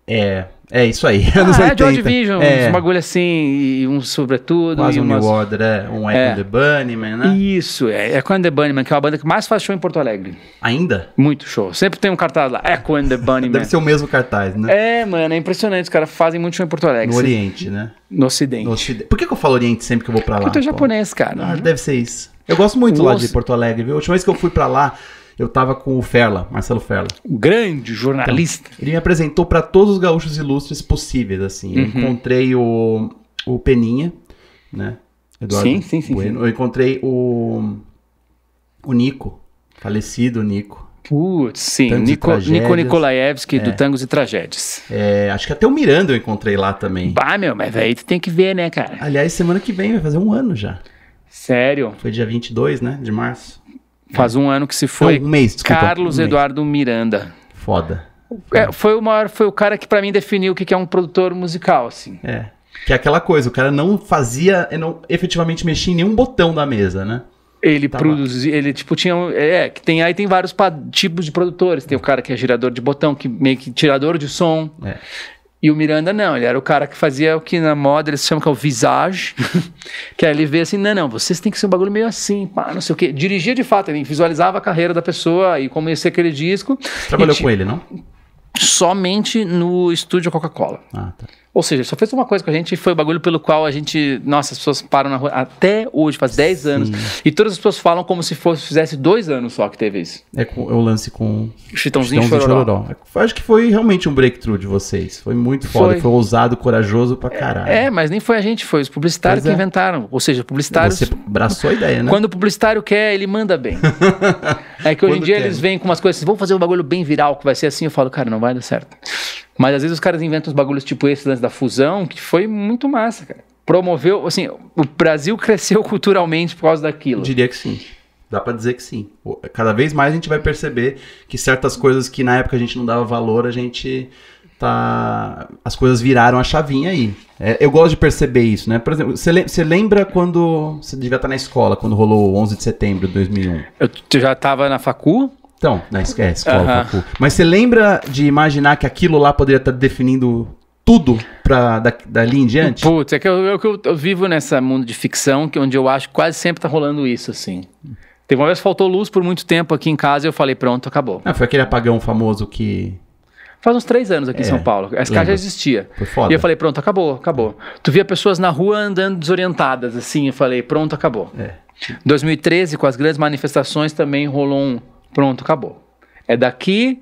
É isso aí. Anos 80. Joy Division, uns bagulho assim, e um sobretudo. Quase e um New Order, um Echo and the Bunnymen, né? Isso, Echo and the Bunnymen, que é uma banda que mais faz show em Porto Alegre. Ainda? Muito show. Sempre tem um cartaz lá, Echo and the Bunnymen. Deve ser o mesmo cartaz, né? Mano, é impressionante, os caras fazem muito show em Porto Alegre. No Oriente, né? No Ocidente. Por que eu falo Oriente sempre que eu vou pra lá? Porque tu é japonês, cara. Deve ser isso. Eu gosto muito lá de Porto Alegre, viu? A última vez que eu fui pra lá, eu tava com o Ferla, Marcelo Ferla. O grande jornalista. Então, ele me apresentou para todos os gaúchos ilustres possíveis, assim. Eu encontrei o Peninha, né? Eduardo sim. Bueno. Eu encontrei o Nico, falecido Nico. Putz, sim. Nico Nikolaevski, do Tangos e Tragédias. Acho que até o Miranda eu encontrei lá também. Mas aí tu tem que ver, né, cara? Aliás, semana que vem vai fazer um ano já. Sério? Foi dia 22, né? De março. Faz um ano que se foi. Não, um mês, desculpa. Carlos Eduardo Miranda. Foda. Foi o cara que pra mim definiu o que é um produtor musical, assim. Que é aquela coisa, o cara não efetivamente mexia em nenhum botão da mesa, né? Ele produzia, ele tipo tinha, aí tem vários tipos de produtores. Tem o cara que é girador de botão, que meio que tirador de som. E o Miranda não, ele era o cara que fazia o que na moda eles chamam que é o visage, que aí ele vê assim, não, vocês têm que ser um bagulho meio assim, pá, não sei o quê. Dirigia de fato, ele visualizava a carreira da pessoa e como ia ser aquele disco. Trabalhou com ele, não? Somente no estúdio Coca-Cola. Ah, tá. Ou seja, só fez uma coisa com a gente e foi o bagulho pelo qual a gente... Nossa, as pessoas param na rua até hoje, faz 10 anos. E todas as pessoas falam como se fizesse 2 anos só que teve isso. É o lance com... Chitãozinho e Chororó. Acho que foi realmente um breakthrough de vocês. Foi muito foda. Foi ousado, corajoso pra caralho. Mas nem foi a gente, foi os publicitários que inventaram. Ou seja, publicitários... Você abraçou a ideia, né? Quando o publicitário quer, ele manda bem. É que hoje em dia eles vêm com umas coisas assim, vamos fazer um bagulho bem viral, que vai ser assim. Eu falo, cara, não vai dar certo. Mas às vezes os caras inventam uns bagulhos tipo esse lance da fusão, que foi muito massa, cara. Promoveu, assim, o Brasil cresceu culturalmente por causa daquilo. Eu diria que sim. Dá pra dizer que sim. Cada vez mais a gente vai perceber que certas coisas que na época a gente não dava valor, as coisas viraram a chavinha aí. Eu gosto de perceber isso, né? Por exemplo, você lembra quando... Você devia estar na escola, quando rolou o 11 de setembro de 2001. Eu já tava na facu... Então, na escola, facu. Mas você lembra de imaginar que aquilo lá poderia estar definindo tudo dali em diante? Putz, é que eu vivo nesse mundo de ficção, onde eu acho que quase sempre tá rolando isso, assim. Teve uma vez que faltou luz por muito tempo aqui em casa e eu falei, pronto, acabou. Foi aquele apagão famoso que... Faz uns 3 anos aqui em São Paulo. Essa casa já existia. Foi foda. E eu falei, pronto, acabou. Tu via pessoas na rua andando desorientadas, assim, eu falei, pronto, acabou. 2013, com as grandes manifestações, também rolou pronto, acabou. É daqui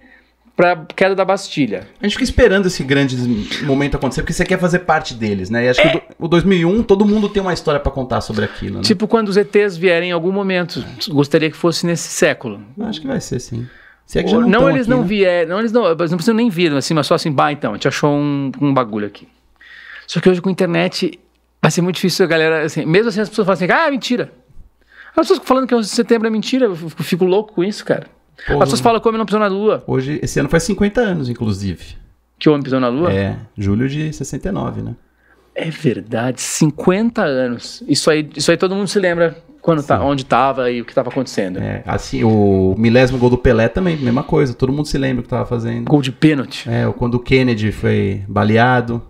pra queda da Bastilha. A gente fica esperando esse grande momento acontecer, porque você quer fazer parte deles, né? E acho que o 2001, todo mundo tem uma história pra contar sobre aquilo, né? Tipo quando os ETs vierem em algum momento. Gostaria que fosse nesse século. Acho que vai ser, sim. Se é que já não eles aqui, não né? vieram, eles não precisam nem vir, assim, mas só assim, então, a gente achou um bagulho aqui. Só que hoje com a internet vai ser muito difícil a galera, assim, mesmo assim as pessoas falam assim, mentira. As pessoas falando que 11 de setembro é mentira, eu fico louco com isso, cara. As pessoas falam que o homem não pisou na lua. Esse ano faz 50 anos, inclusive. Que o homem pisou na lua? Julho de 69, né? É verdade, 50 anos. Isso aí todo mundo se lembra onde estava e o que estava acontecendo. Assim, o milésimo gol do Pelé também, mesma coisa. Todo mundo se lembra o que estava fazendo. Gol de pênalti. Quando o Kennedy foi baleado.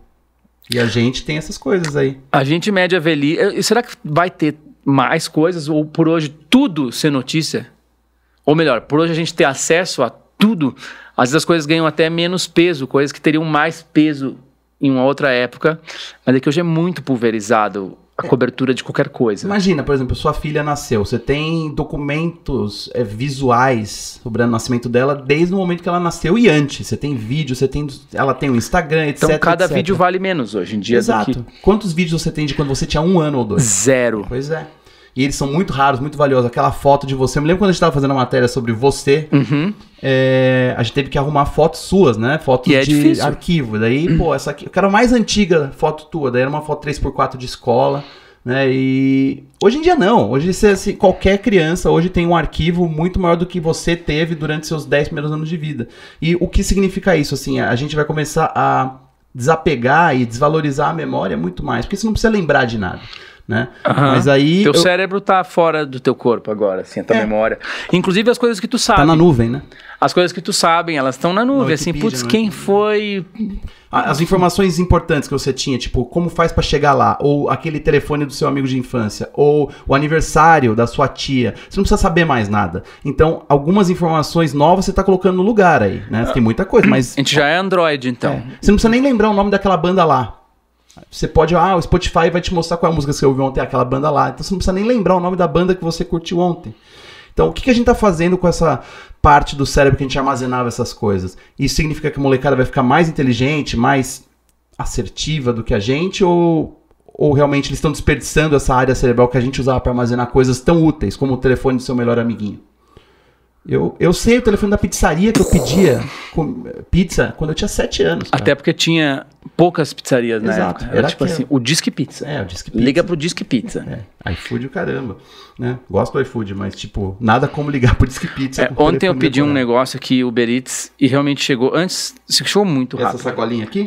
E a gente tem essas coisas aí. A gente mede a velhice. Será que vai ter mais coisas? Ou por hoje tudo ser notícia? Ou melhor, por hoje a gente ter acesso a tudo. Às vezes as coisas ganham até menos peso, coisas que teriam mais peso em uma outra época. Mas é que hoje é muito pulverizado a cobertura de qualquer coisa. Imagina, por exemplo, sua filha nasceu. Você tem documentos visuais sobre o nascimento dela desde o momento que ela nasceu e antes. Você tem vídeo, ela tem o Instagram, etc. Então cada vídeo vale menos hoje em dia. Exato. Quantos vídeos você tem de quando você tinha 1 ano ou 2? 0. Pois é. E eles são muito raros, muito valiosos. Aquela foto de você. Eu me lembro quando a gente estava fazendo a matéria sobre você. A gente teve que arrumar fotos suas, né? Fotos de arquivo. Daí, essa aqui. Eu quero a mais antiga foto tua. Daí era uma foto 3x4 de escola. né? E hoje em dia não. Hoje assim, qualquer criança hoje tem um arquivo muito maior do que você teve durante seus 10 primeiros anos de vida. E o que significa isso? Assim, a gente vai começar a desapegar e desvalorizar a memória muito mais, porque você não precisa lembrar de nada. Né? Mas aí teu cérebro tá fora do teu corpo agora, assim, a tua memória. Inclusive as coisas que tu sabe. Tá na nuvem, né? As coisas que tu sabem, elas estão na nuvem, assim, putz, quem foi... As informações importantes que você tinha, tipo, como faz pra chegar lá, ou aquele telefone do seu amigo de infância, ou o aniversário da sua tia, você não precisa saber mais nada. Então, algumas informações novas você tá colocando no lugar aí, né? Tem muita coisa, mas... A gente já é Android, então. Você não precisa nem lembrar o nome daquela banda lá. Você pode, o Spotify vai te mostrar qual é a música que você ouviu ontem, aquela banda lá. Então você não precisa nem lembrar o nome da banda que você curtiu ontem. Então o que a gente tá fazendo com essa parte do cérebro que a gente armazenava essas coisas? Isso significa que a molecada vai ficar mais inteligente, mais assertiva do que a gente? Ou realmente eles estão desperdiçando essa área cerebral que a gente usava para armazenar coisas tão úteis como o telefone do seu melhor amiguinho? Eu sei o telefone da pizzaria que eu pedia pizza quando eu tinha 7 anos. Cara. Até porque tinha poucas pizzarias na Exato. época. Era tipo assim, o Disque Pizza. O Disque Pizza. Liga pro Disque Pizza. iFood o caramba. Né? Gosto do iFood, mas tipo, nada como ligar pro Disque Pizza. Ontem eu pedi um negócio aqui, Uber Eats, e realmente chegou, antes, chegou muito rápido. Essa sacolinha aqui?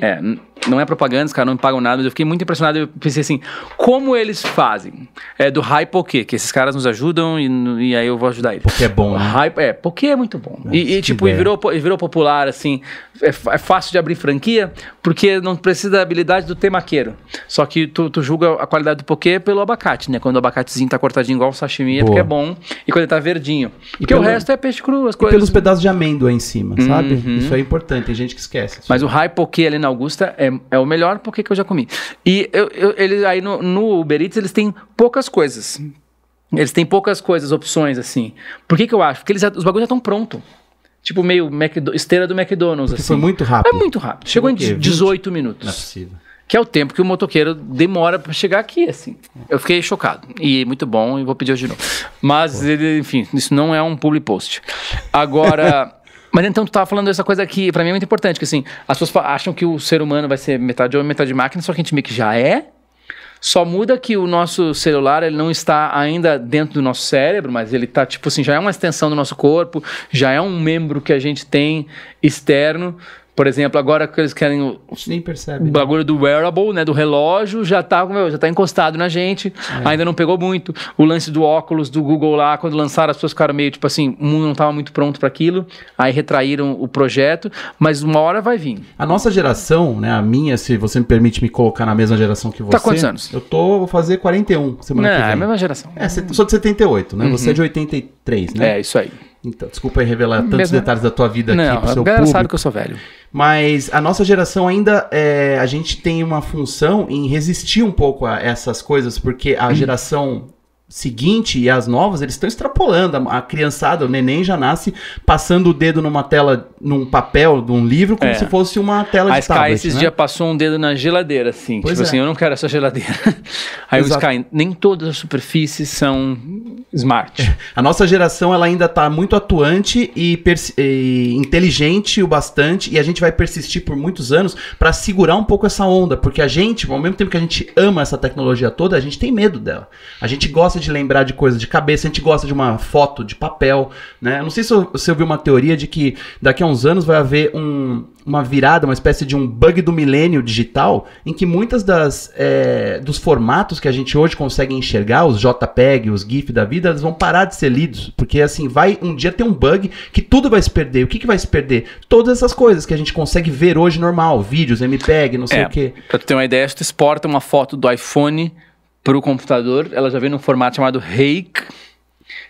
Não é propaganda, os caras não me pagam nada, mas eu fiquei muito impressionado, eu pensei assim, como eles fazem? Do Rai Poké, que esses caras nos ajudam e aí eu vou ajudar eles. Porque é bom, né? Poké é muito bom. E virou popular, assim, é fácil de abrir franquia, porque não precisa da habilidade do temaqueiro. Só que tu julga a qualidade do poké pelo abacate, né? Quando o abacatezinho tá cortadinho igual o sashimi, é porque é bom. E quando ele tá verdinho. Porque o resto é peixe cru, as coisas. E pelos pedaços de amêndoa em cima, sabe? Isso é importante, tem gente que esquece. Mas o Rai Poké ali na Augusta é o melhor poké que eu já comi. E eles aí no Uber Eats, eles têm poucas coisas. Eles têm poucas coisas, opções, assim. Por que eu acho? Porque os bagulhos já estão prontos. Tipo meio esteira do McDonald's, porque assim. Foi muito rápido. É muito rápido. Chegou em 18 minutos. Não é possível. Que é o tempo que o motoqueiro demora pra chegar aqui, assim. Eu fiquei chocado. E muito bom, e vou pedir hoje de novo. Mas, enfim, isso não é um public post. Agora... Mas então tu tava falando dessa coisa que pra mim é muito importante, que assim, as pessoas acham que o ser humano vai ser metade homem, metade máquina, só que a gente meio que já é. Só muda que o nosso celular, ele não está ainda dentro do nosso cérebro, mas ele tá, tipo assim, já é uma extensão do nosso corpo, já é um membro que a gente tem externo. Por exemplo, agora que eles querem nem percebe, o bagulho do wearable, né, do relógio, já tá encostado na gente, ainda não pegou muito. O lance do óculos do Google lá, quando lançaram, as pessoas ficaram meio, tipo assim, o mundo não estava muito pronto para aquilo, aí retraíram o projeto, mas uma hora vai vir. A nossa geração, né, a minha, se você me permite me colocar na mesma geração que você... Tá quantos anos? Vou fazer 41 semana que vem. É a mesma geração. Sou de 78, né? Você é de 83, né? É, isso aí. Então, desculpa aí revelar tantos detalhes da tua vida aqui pro seu público. A galera sabe que eu sou velho. Mas a nossa geração ainda, a gente tem uma função em resistir um pouco a essas coisas, porque a geração seguinte e as novas, eles estão extrapolando. A criançada, o neném já nasce passando o dedo numa tela, num papel, num livro, como se fosse uma tela de tablet. A Sky esses dias passou um dedo na geladeira, assim. Pois assim, eu não quero essa geladeira. Aí o Sky, nem todas as superfícies são smart. A nossa geração, ela ainda está muito atuante e inteligente o bastante, e a gente vai persistir por muitos anos para segurar um pouco essa onda, porque a gente, ao mesmo tempo que a gente ama essa tecnologia toda, a gente tem medo dela. A gente gosta de lembrar de coisas de cabeça, a gente gosta de uma foto de papel, né? Eu não sei se você ouviu uma teoria de que daqui a uns anos vai haver uma virada, uma espécie de um bug do milênio digital, em que muitas dos formatos que a gente hoje consegue enxergar, os JPEG, os GIF da vida, eles vão parar de ser lidos, porque assim, vai um dia ter um bug que tudo vai se perder. O que vai se perder? Todas essas coisas que a gente consegue ver hoje normal, vídeos, MPEG, não sei o quê. Pra tu ter uma ideia, se tu exporta uma foto do iPhone pro computador, ela já vem num formato chamado RAIC,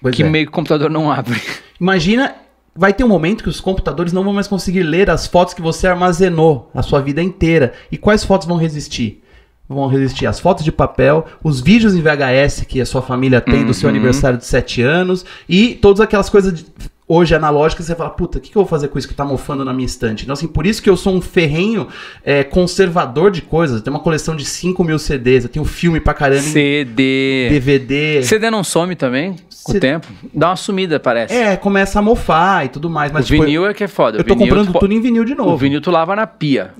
meio que o computador não abre. Imagina, vai ter um momento que os computadores não vão mais conseguir ler as fotos que você armazenou a sua vida inteira. E quais fotos vão resistir? Vão resistir as fotos de papel, os vídeos em VHS que a sua família tem do seu aniversário de 7 anos e todas aquelas coisas hoje analógicas, você fala, puta, o que eu vou fazer com isso que tá mofando na minha estante? Então, assim, por isso que eu sou um ferrenho conservador de coisas. Eu tenho uma coleção de 5.000 CDs, eu tenho filme pra caramba. CD. DVD. CD não some também com o tempo? Dá uma sumida, parece. Começa a mofar e tudo mais. Mas, o vinil é que é foda. Eu tô comprando tudo em vinil de novo. O vinil tu lava na pia.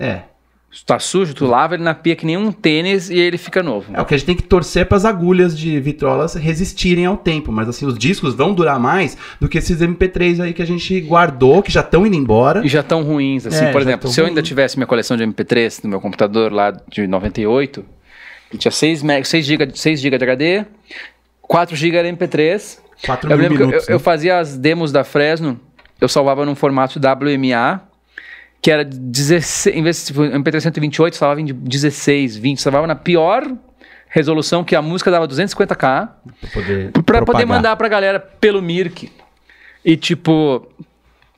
Tá sujo, tu lava ele na pia que nem um tênis e ele fica novo. O que a gente tem que torcer para as agulhas de vitrolas resistirem ao tempo, mas assim, os discos vão durar mais do que esses MP3 aí que a gente guardou, que já estão indo embora. E já estão ruins, assim, por exemplo, se eu ainda tivesse minha coleção de MP3 no meu computador lá de 98, ele tinha 6 GB de HD, 4 GB era MP3. 4 eu mil lembro minutos, que eu fazia as demos da Fresno, eu salvava num formato WMA, que era 16, em vez de MP3 128, salvava em 16, 20, salvava na pior resolução, que a música dava 250k, para poder mandar pra galera pelo Mirk. E tipo...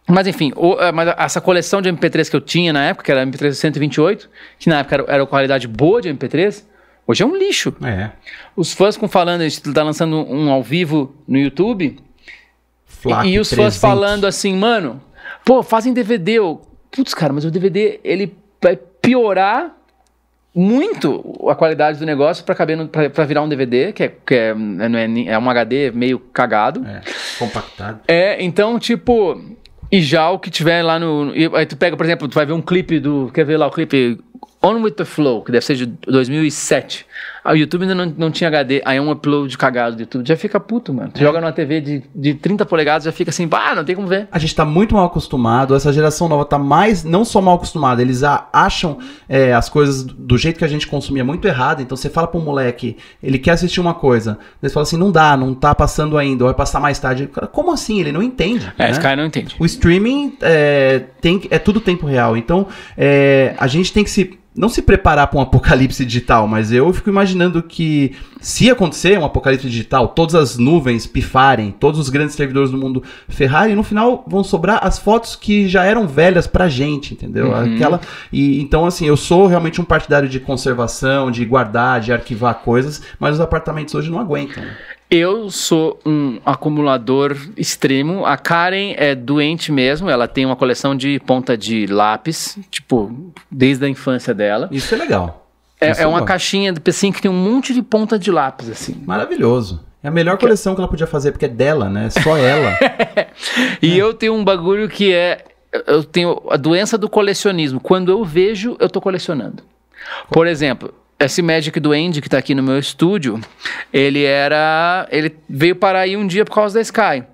Mas enfim, mas essa coleção de MP3 que eu tinha na época, que era MP3 128, que na época era qualidade boa de MP3, hoje é um lixo. Os fãs falando, a gente tá lançando um ao vivo no YouTube, e os fãs falando assim, mano, pô, fazem DVD, putz, cara, mas o DVD, ele vai piorar muito a qualidade do negócio para caber para virar um DVD, que é um HD meio cagado. Compactado. Então, tipo... E já o que tiver lá no... Aí tu pega, por exemplo, tu vai ver um clipe do... Quer ver lá o clipe On With The Flow, que deve ser de 2007. O YouTube ainda não tinha HD, aí é um upload cagado do YouTube. Já fica puto, mano. Tu joga numa TV de 30 polegadas, já fica assim, não tem como ver. A gente tá muito mal acostumado, essa geração nova tá não só mal acostumada, eles acham as coisas do jeito que a gente consumia muito errado. Então você fala pro moleque, ele quer assistir uma coisa, eles falam assim, não dá, não tá passando ainda, ou vai passar mais tarde. Cara, como assim? Ele não entende. Né? Esse cara não entende. O streaming é tudo tempo real, então a gente tem que não se preparar para um apocalipse digital, mas eu fico imaginando que se acontecer um apocalipse digital, todas as nuvens pifarem, todos os grandes servidores do mundo ferrarem, no final vão sobrar as fotos que já eram velhas pra gente, entendeu? Então, assim, eu sou realmente um partidário de conservação, de guardar, de arquivar coisas, mas os apartamentos hoje não aguentam. Eu sou um acumulador extremo. A Karen é doente mesmo. Ela tem uma coleção de ponta de lápis, tipo, desde a infância dela. Isso é legal. É uma caixinha de PC que tem um monte de ponta de lápis, assim. Maravilhoso. É a melhor coleção que ela podia fazer, porque é dela, né? Só ela. E eu tenho um bagulho que eu tenho a doença do colecionismo. Quando eu vejo, eu tô colecionando. Por exemplo... Esse Magic do Andy que tá aqui no meu estúdio, ele veio parar aí um dia por causa da Sky.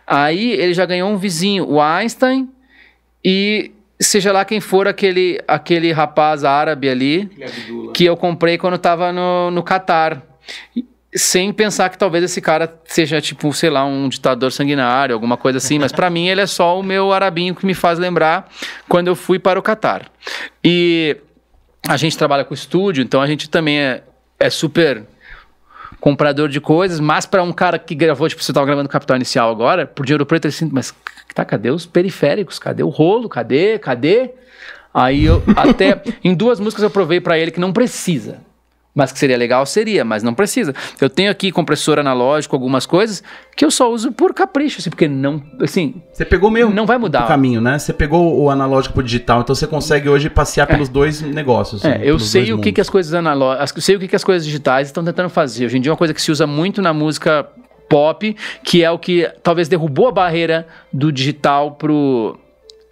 Aí ele já ganhou um vizinho, o Einstein, e seja lá quem for aquele rapaz árabe ali, que eu comprei quando eu tava no Catar. Sem pensar que talvez esse cara seja, tipo, sei lá, um ditador sanguinário, alguma coisa assim. Mas pra mim ele é só o meu arabinho que me faz lembrar quando eu fui para o Catar. E... A gente trabalha com estúdio, então a gente também é super comprador de coisas, mas para um cara que gravou, tipo, você estava gravando Capital Inicial agora, por Dinheiro Preto, ele assim, mas cadê os periféricos? Cadê o rolo? Cadê? Aí eu até, em 2 músicas eu provei para ele que não precisa. Mas que seria legal, seria, mas não precisa. Eu tenho aqui compressor analógico, algumas coisas que eu só uso por capricho, assim, porque não, assim... Você pegou meio não vai mudar o caminho, né? Você pegou o analógico pro digital, então você consegue hoje passear pelos dois negócios. Eu sei o que as coisas analógicas, sei o que as coisas digitais estão tentando fazer. Hoje em dia é uma coisa que se usa muito na música pop, que é o que talvez derrubou a barreira do digital pro...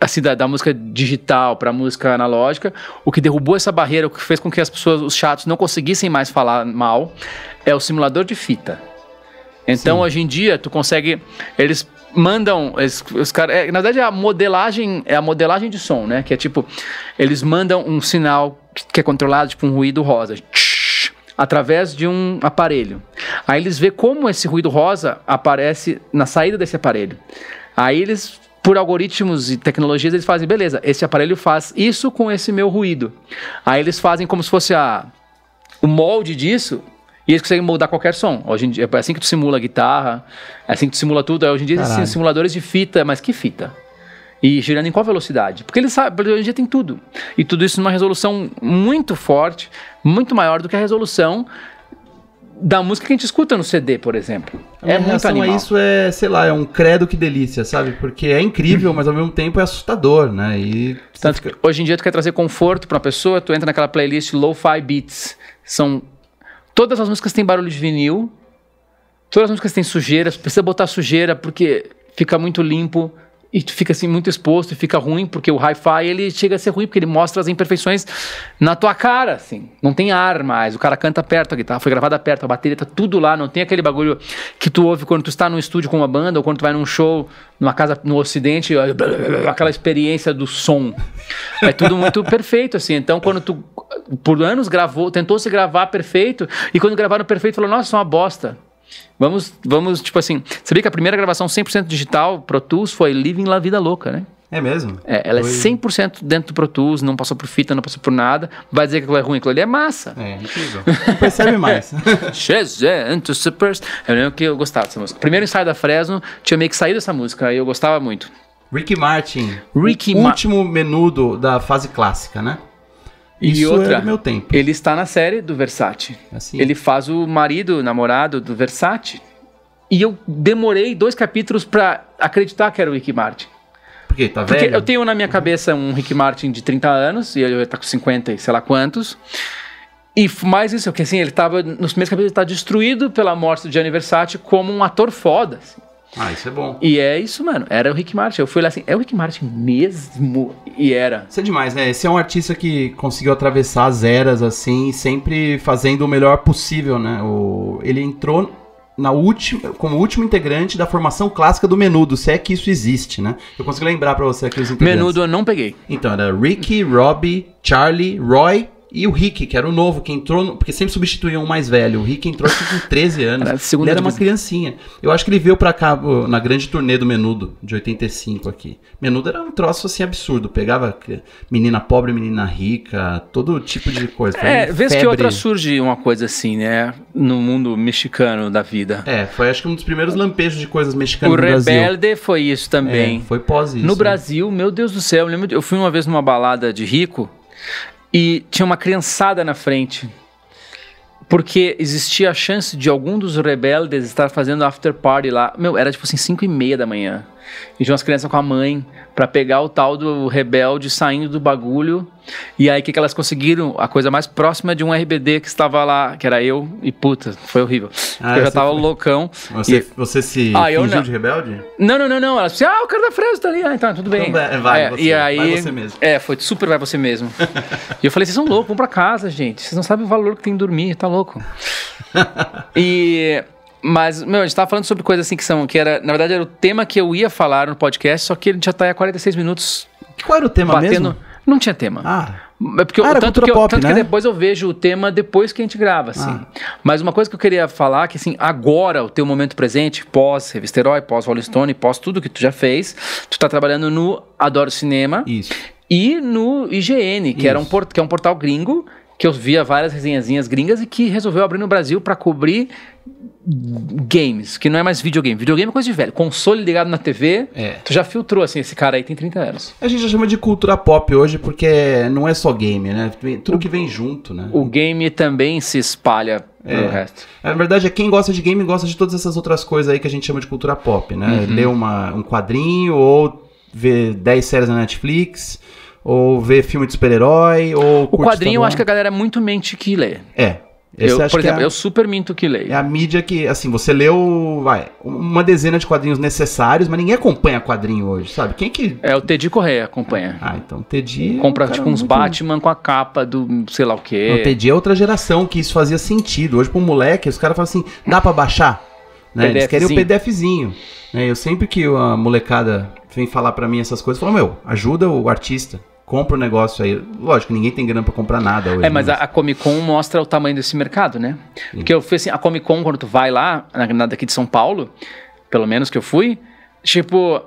assim, da música digital para a música analógica. O que derrubou essa barreira, o que fez com que as pessoas, os chatos, não conseguissem mais falar mal, é o simulador de fita. Então, hoje em dia, tu consegue... Eles mandam... Os caras, na verdade, é a modelagem de som, né? Que é tipo... Eles mandam um sinal que é controlado, tipo um ruído rosa, através de um aparelho. Aí eles vê como esse ruído rosa aparece na saída desse aparelho. Aí eles... Por algoritmos e tecnologias, eles fazem, beleza, esse aparelho faz isso com esse meu ruído. Aí eles fazem como se fosse o molde disso, e eles conseguem moldar qualquer som. Hoje em dia, é assim que tu simula a guitarra, é assim que tu simula tudo. Hoje em dia existem simuladores de fita, mas que fita? E girando em qual velocidade? Porque eles sabem, hoje em dia tem tudo. E tudo isso numa resolução muito forte, muito maior do que a resolução da música que a gente escuta no CD, por exemplo. É muito animal. A isso sei lá, é um credo que delícia, sabe? Porque é incrível, mas ao mesmo tempo é assustador, né? E tanto que hoje em dia tu quer trazer conforto pra uma pessoa, tu entra naquela playlist Lo-Fi Beats. Todas as músicas têm barulho de vinil, todas as músicas têm sujeira, precisa botar sujeira porque fica muito limpo. e tu fica assim muito exposto e fica ruim, porque o hi-fi ele chega a ser ruim, porque ele mostra as imperfeições na tua cara, assim. Não tem ar mais, o cara canta perto, a guitarra foi gravada perto, a bateria tá tudo lá, não tem aquele bagulho que tu ouve quando tu está num estúdio com uma banda ou quando tu vai num show, numa casa no Ocidente, aquela experiência do som. É tudo muito perfeito, assim. Então, quando tu, por anos, tentou se gravar perfeito, e quando gravaram perfeito, falou, nossa, isso é uma bosta. Vamos, tipo assim, sabia que a primeira gravação 100% digital Pro Tools foi Living La Vida Louca, né? É mesmo? Ela é 100% dentro do Pro Tools, não passou por fita, não passou por nada. Vai dizer que aquilo é ruim, aquilo ali é massa. É, incrível. Não percebe mais. Eu lembro que eu gostava dessa música. Primeiro ensaio da Fresno, tinha meio que saído essa música, aí eu gostava muito. Ricky Martin. O último menudo da fase clássica, né? E outra, é do meu tempo. Ele está na série do Versace. Assim. Ele faz o namorado do Versace. E eu demorei 2 capítulos pra acreditar que era o Ricky Martin. Por quê? Tá Porque velho? eu tenho na minha cabeça um Ricky Martin de 30 anos, e ele tá com 50 e sei lá quantos. E mais isso, porque assim, ele tava, nos primeiros capítulos, ele tá destruído pela morte do Gianni Versace como um ator foda, assim. Ah, isso é bom. E é isso, mano. Era o Ricky Martin. Eu fui lá assim, é o Ricky Martin mesmo? E era. Isso é demais, né? Esse é um artista que conseguiu atravessar as eras, assim, sempre fazendo o melhor possível, né? Ele entrou como último integrante da formação clássica do Menudo, se é que isso existe, né? Eu consigo lembrar pra você aqui os integrantes. Menudo eu não peguei. Então, era Ricky, Robbie, Charlie, Roy... E o Rick, que era o novo, que entrou... Porque sempre substituíam o mais velho. O Rick entrou aqui com 13 anos. Ele era uma criancinha. Eu acho que ele veio pra cá na grande turnê do Menudo, de 85 aqui. Menudo era um troço, assim, absurdo. Pegava menina pobre, menina rica, todo tipo de coisa. Vez que outra surge uma coisa assim, né? No mundo mexicano da vida. Foi acho que um dos primeiros lampejos de coisas mexicanas no Brasil. O Rebelde foi isso também. Foi pós isso. No Brasil, meu Deus do céu. Eu fui uma vez numa balada de rico... E tinha uma criançada na frente, porque existia a chance de algum dos rebeldes estar fazendo after party lá. Era tipo assim, 5:30 da manhã. E tinha umas crianças com a mãe pra pegar o tal do rebelde saindo do bagulho. E aí o que elas conseguiram? A coisa mais próxima de um RBD que estava lá, que era eu, e puta, foi horrível. Eu já tava loucão. Você se fingiu de rebelde? Não. Elas disseram, o cara da Fresno tá ali. Então, tudo bem. Então vai você mesmo. Foi super vai você mesmo. E eu falei, vocês são loucos, vão pra casa, gente. Vocês não sabem o valor que tem dormir, tá louco. Mas, a gente tava falando sobre coisas assim que era, na verdade, era o tema que eu ia falar no podcast, só que ele já tá há 46 minutos. Qual era o tema mesmo? Não tinha tema. Porque tanto que depois eu vejo o tema depois que a gente grava, assim. Mas uma coisa que eu queria falar, que assim, agora, o teu momento presente, pós Revista Herói, pós Rolling Stone, pós tudo que tu já fez, tu tá trabalhando no Adoro Cinema. Isso. E no IGN, que é um portal gringo, que eu via várias resenhazinhas gringas e que resolveu abrir no Brasil pra cobrir games, que não é mais videogame. Videogame é coisa de velho. Console ligado na TV, tu já filtrou, assim, esse cara aí tem 30 anos. A gente já chama de cultura pop hoje porque não é só game, né? Tudo que vem junto, né? O game também se espalha pro resto. Na verdade, quem gosta de game gosta de todas essas outras coisas aí que a gente chama de cultura pop, né? Ler um quadrinho ou ver 10 séries na Netflix... Ou ver filme de super-herói, ou... O quadrinho, eu acho que a galera é muito mente que lê. Por exemplo, eu super minto que leio. É a mídia que, assim, você leu, uma dezena de quadrinhos necessários, mas ninguém acompanha quadrinho hoje, sabe? Quem que... O Teddy Correia acompanha. Então o Teddy... Compra, tipo, uns Batman com a capa do sei lá o quê. O Teddy é outra geração que isso fazia sentido. Hoje, pro moleque, os caras falam assim, dá pra baixar? Né? Eles querem o PDFzinho. Eu sempre que a molecada vem falar pra mim essas coisas, eu falo, ajuda o artista. Compra o negócio aí. Lógico, ninguém tem grana pra comprar nada hoje. Mas a Comic Con mostra o tamanho desse mercado, né? Sim. Porque eu fui assim, a Comic Con, quando tu vai lá, na daqui de São Paulo, pelo menos que eu fui, tipo,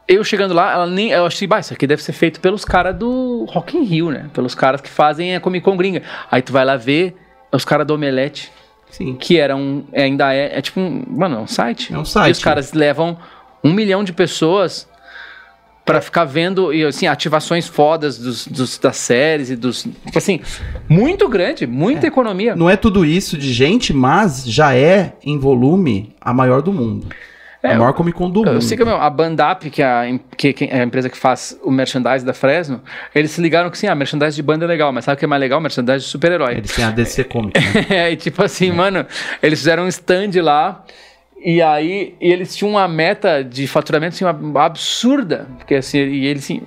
eu chegando lá, eu achei, isso aqui deve ser feito pelos caras do Rock in Rio, né? Pelos caras que fazem a Comic Con gringa. Aí tu vai lá ver os caras do Omelete. Sim. Que ainda é tipo um site. É um site. E os caras levam 1 milhão de pessoas pra ficar vendo, e assim, ativações fodas das séries e dos... Tipo assim, muito grande, muita economia. Não é tudo isso de gente, mas já é, em volume, a maior do mundo. A maior Comic Con do mundo. Eu sei que a Bandap, que é a empresa que faz o merchandise da Fresno, eles se ligaram que sim, a merchandise de banda é legal, mas sabe o que é mais legal? Merchandise de super-herói. Eles têm a DC Comics, né? E tipo assim, mano, eles fizeram um stand lá, E aí eles tinham uma meta de faturamento assim, absurda. Porque assim, e eles assim,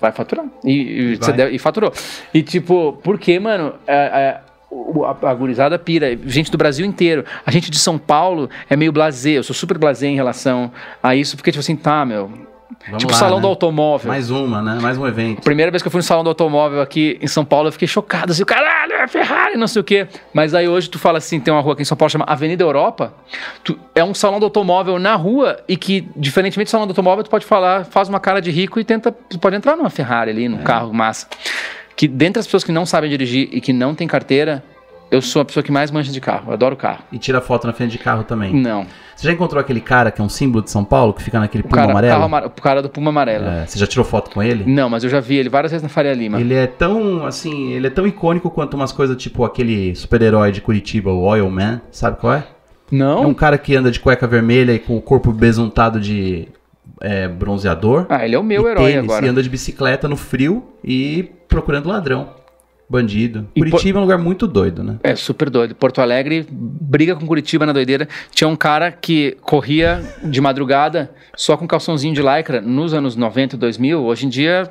vai faturar. E faturou. E tipo, porque, mano, a gurizada pira, gente do Brasil inteiro. A gente de São Paulo é meio blasé. Eu sou super blasé em relação a isso, porque tipo assim, tá, meu... Vamos tipo lá, salão né? do automóvel. Mais uma, né? Mais um evento. Primeira vez que eu fui no salão do automóvel aqui em São Paulo, eu fiquei chocado, assim, caralho, é Ferrari, não sei o quê. Mas aí hoje tu fala assim, tem uma rua aqui em São Paulo, chama Avenida Europa, é um salão do automóvel na rua e que, diferentemente do salão do automóvel, tu pode falar, faz uma cara de rico e tu pode entrar numa Ferrari ali, num carro massa. Que dentre as pessoas que não sabem dirigir e que não tem carteira, eu sou a pessoa que mais manja de carro, eu adoro carro. E tira foto na frente de carro também. Não. Você já encontrou aquele cara que é um símbolo de São Paulo, que fica naquele Puma amarelo? O cara do Puma amarelo. Você já tirou foto com ele? Não, mas eu já vi ele várias vezes na Faria Lima. Ele é tão, assim, ele é tão icônico quanto umas coisas tipo aquele super-herói de Curitiba, o Oil Man, sabe qual é? Não? É um cara que anda de cueca vermelha e com o corpo besuntado de bronzeador. Ah, ele é o meu herói tênis, agora. E anda de bicicleta no frio e procurando ladrão. Bandido. Curitiba é um lugar muito doido, né? É super doido. Porto Alegre briga com Curitiba na doideira. Tinha um cara que corria de madrugada só com calçãozinho de lycra nos anos 90 e 2000. Hoje em dia,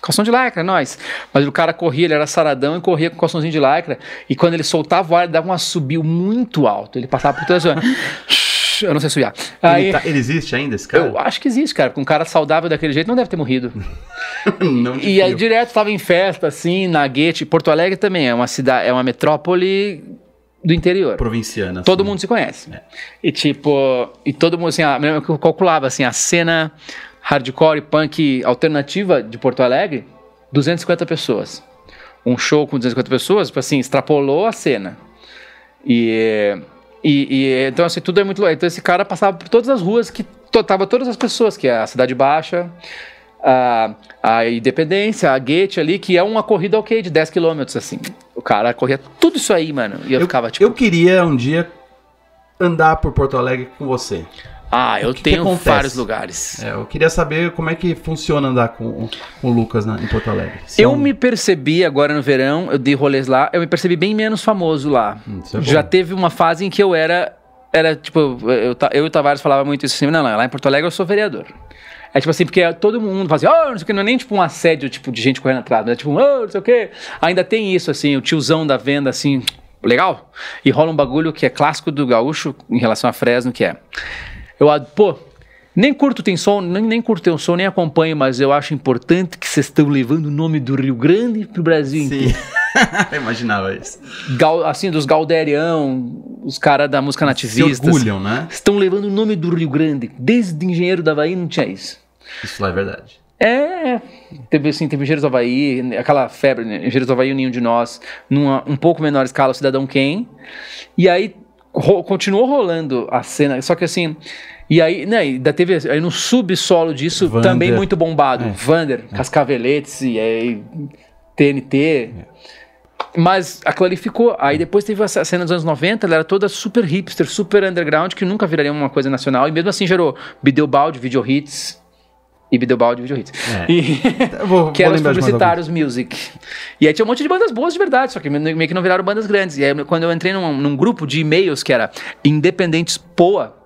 calção de lycra, nós. Mas o cara corria, ele era saradão e corria com calçãozinho de lycra. E quando ele soltava o ar, ele dava um assobio muito alto. Ele passava por toda a... Eu não sei suiar. Aí, Ele existe ainda, esse cara? eu acho que existe, cara. Porque um cara saudável daquele jeito não deve ter morrido. Não de E aí frio. direto tava em festa, assim, na Guete. Porto Alegre também é uma cidade, é uma metrópole do interior. Provinciana. Todo assim. mundo se conhece. E tipo, e todo mundo assim, eu calculava assim, a cena hardcore e punk alternativa de Porto Alegre, 250 pessoas. Um show com 250 pessoas, tipo assim, extrapolou a cena. E então assim, tudo é muito louco. Então esse cara passava por todas as ruas que tava todas as pessoas, que é a Cidade Baixa, a Independência, a Guete ali, que é uma corrida ok de 10 km, assim. O cara corria tudo isso aí, mano. E eu ficava tipo... Eu queria um dia andar por Porto Alegre com você. eu que tenho acontece? vários lugares. Eu queria saber como é que funciona andar com o Lucas em Porto Alegre. Eu me percebi agora no verão, eu dei rolês lá, eu me percebi bem menos famoso lá. Isso é bom. Já teve uma fase em que eu era tipo, eu e o Tavares falava muito isso assim, não, lá em Porto Alegre eu sou vereador. É tipo assim, porque todo mundo fala assim, não sei o que, não é nem tipo um assédio tipo, de gente correndo atrás, mas é tipo, não sei o que. Ainda tem isso, assim, o tiozão da venda, assim, legal. E rola um bagulho que é clássico do gaúcho em relação a Fresno, que é, nem curto tem som, nem curto teu som, nem acompanho, mas eu acho importante que vocês estão levando o nome do Rio Grande pro Brasil inteiro. Eu imaginava isso. Assim, dos Galderião, os caras da música nativista. Se orgulham, né? Estão levando o nome do Rio Grande. Desde Engenheiro da Havaí não tinha isso. Isso lá é verdade. Teve Engenheiros do Havaí, aquela febre, né? Engenheiros do Havaí, o Ninho de Nós, numa um pouco menor escala, o Cidadão Quem. E aí continuou rolando a cena, só que assim... E aí, né, ainda teve aí no subsolo disso, Vander. Também muito bombado. Vander, Cascaveletes, e aí TNT... Mas aquilo ali ficou. Aí depois teve a cena dos anos 90, ela era toda super hipster, super underground, que nunca viraria uma coisa nacional. E mesmo assim gerou Bideobaldi, Video Hits. E Bideobaldi, Video Hits. Que eram os publicitários Music. E aí tinha um monte de bandas boas de verdade, só que meio que não viraram bandas grandes. E aí quando eu entrei num grupo de e-mails que era Independentes Poa,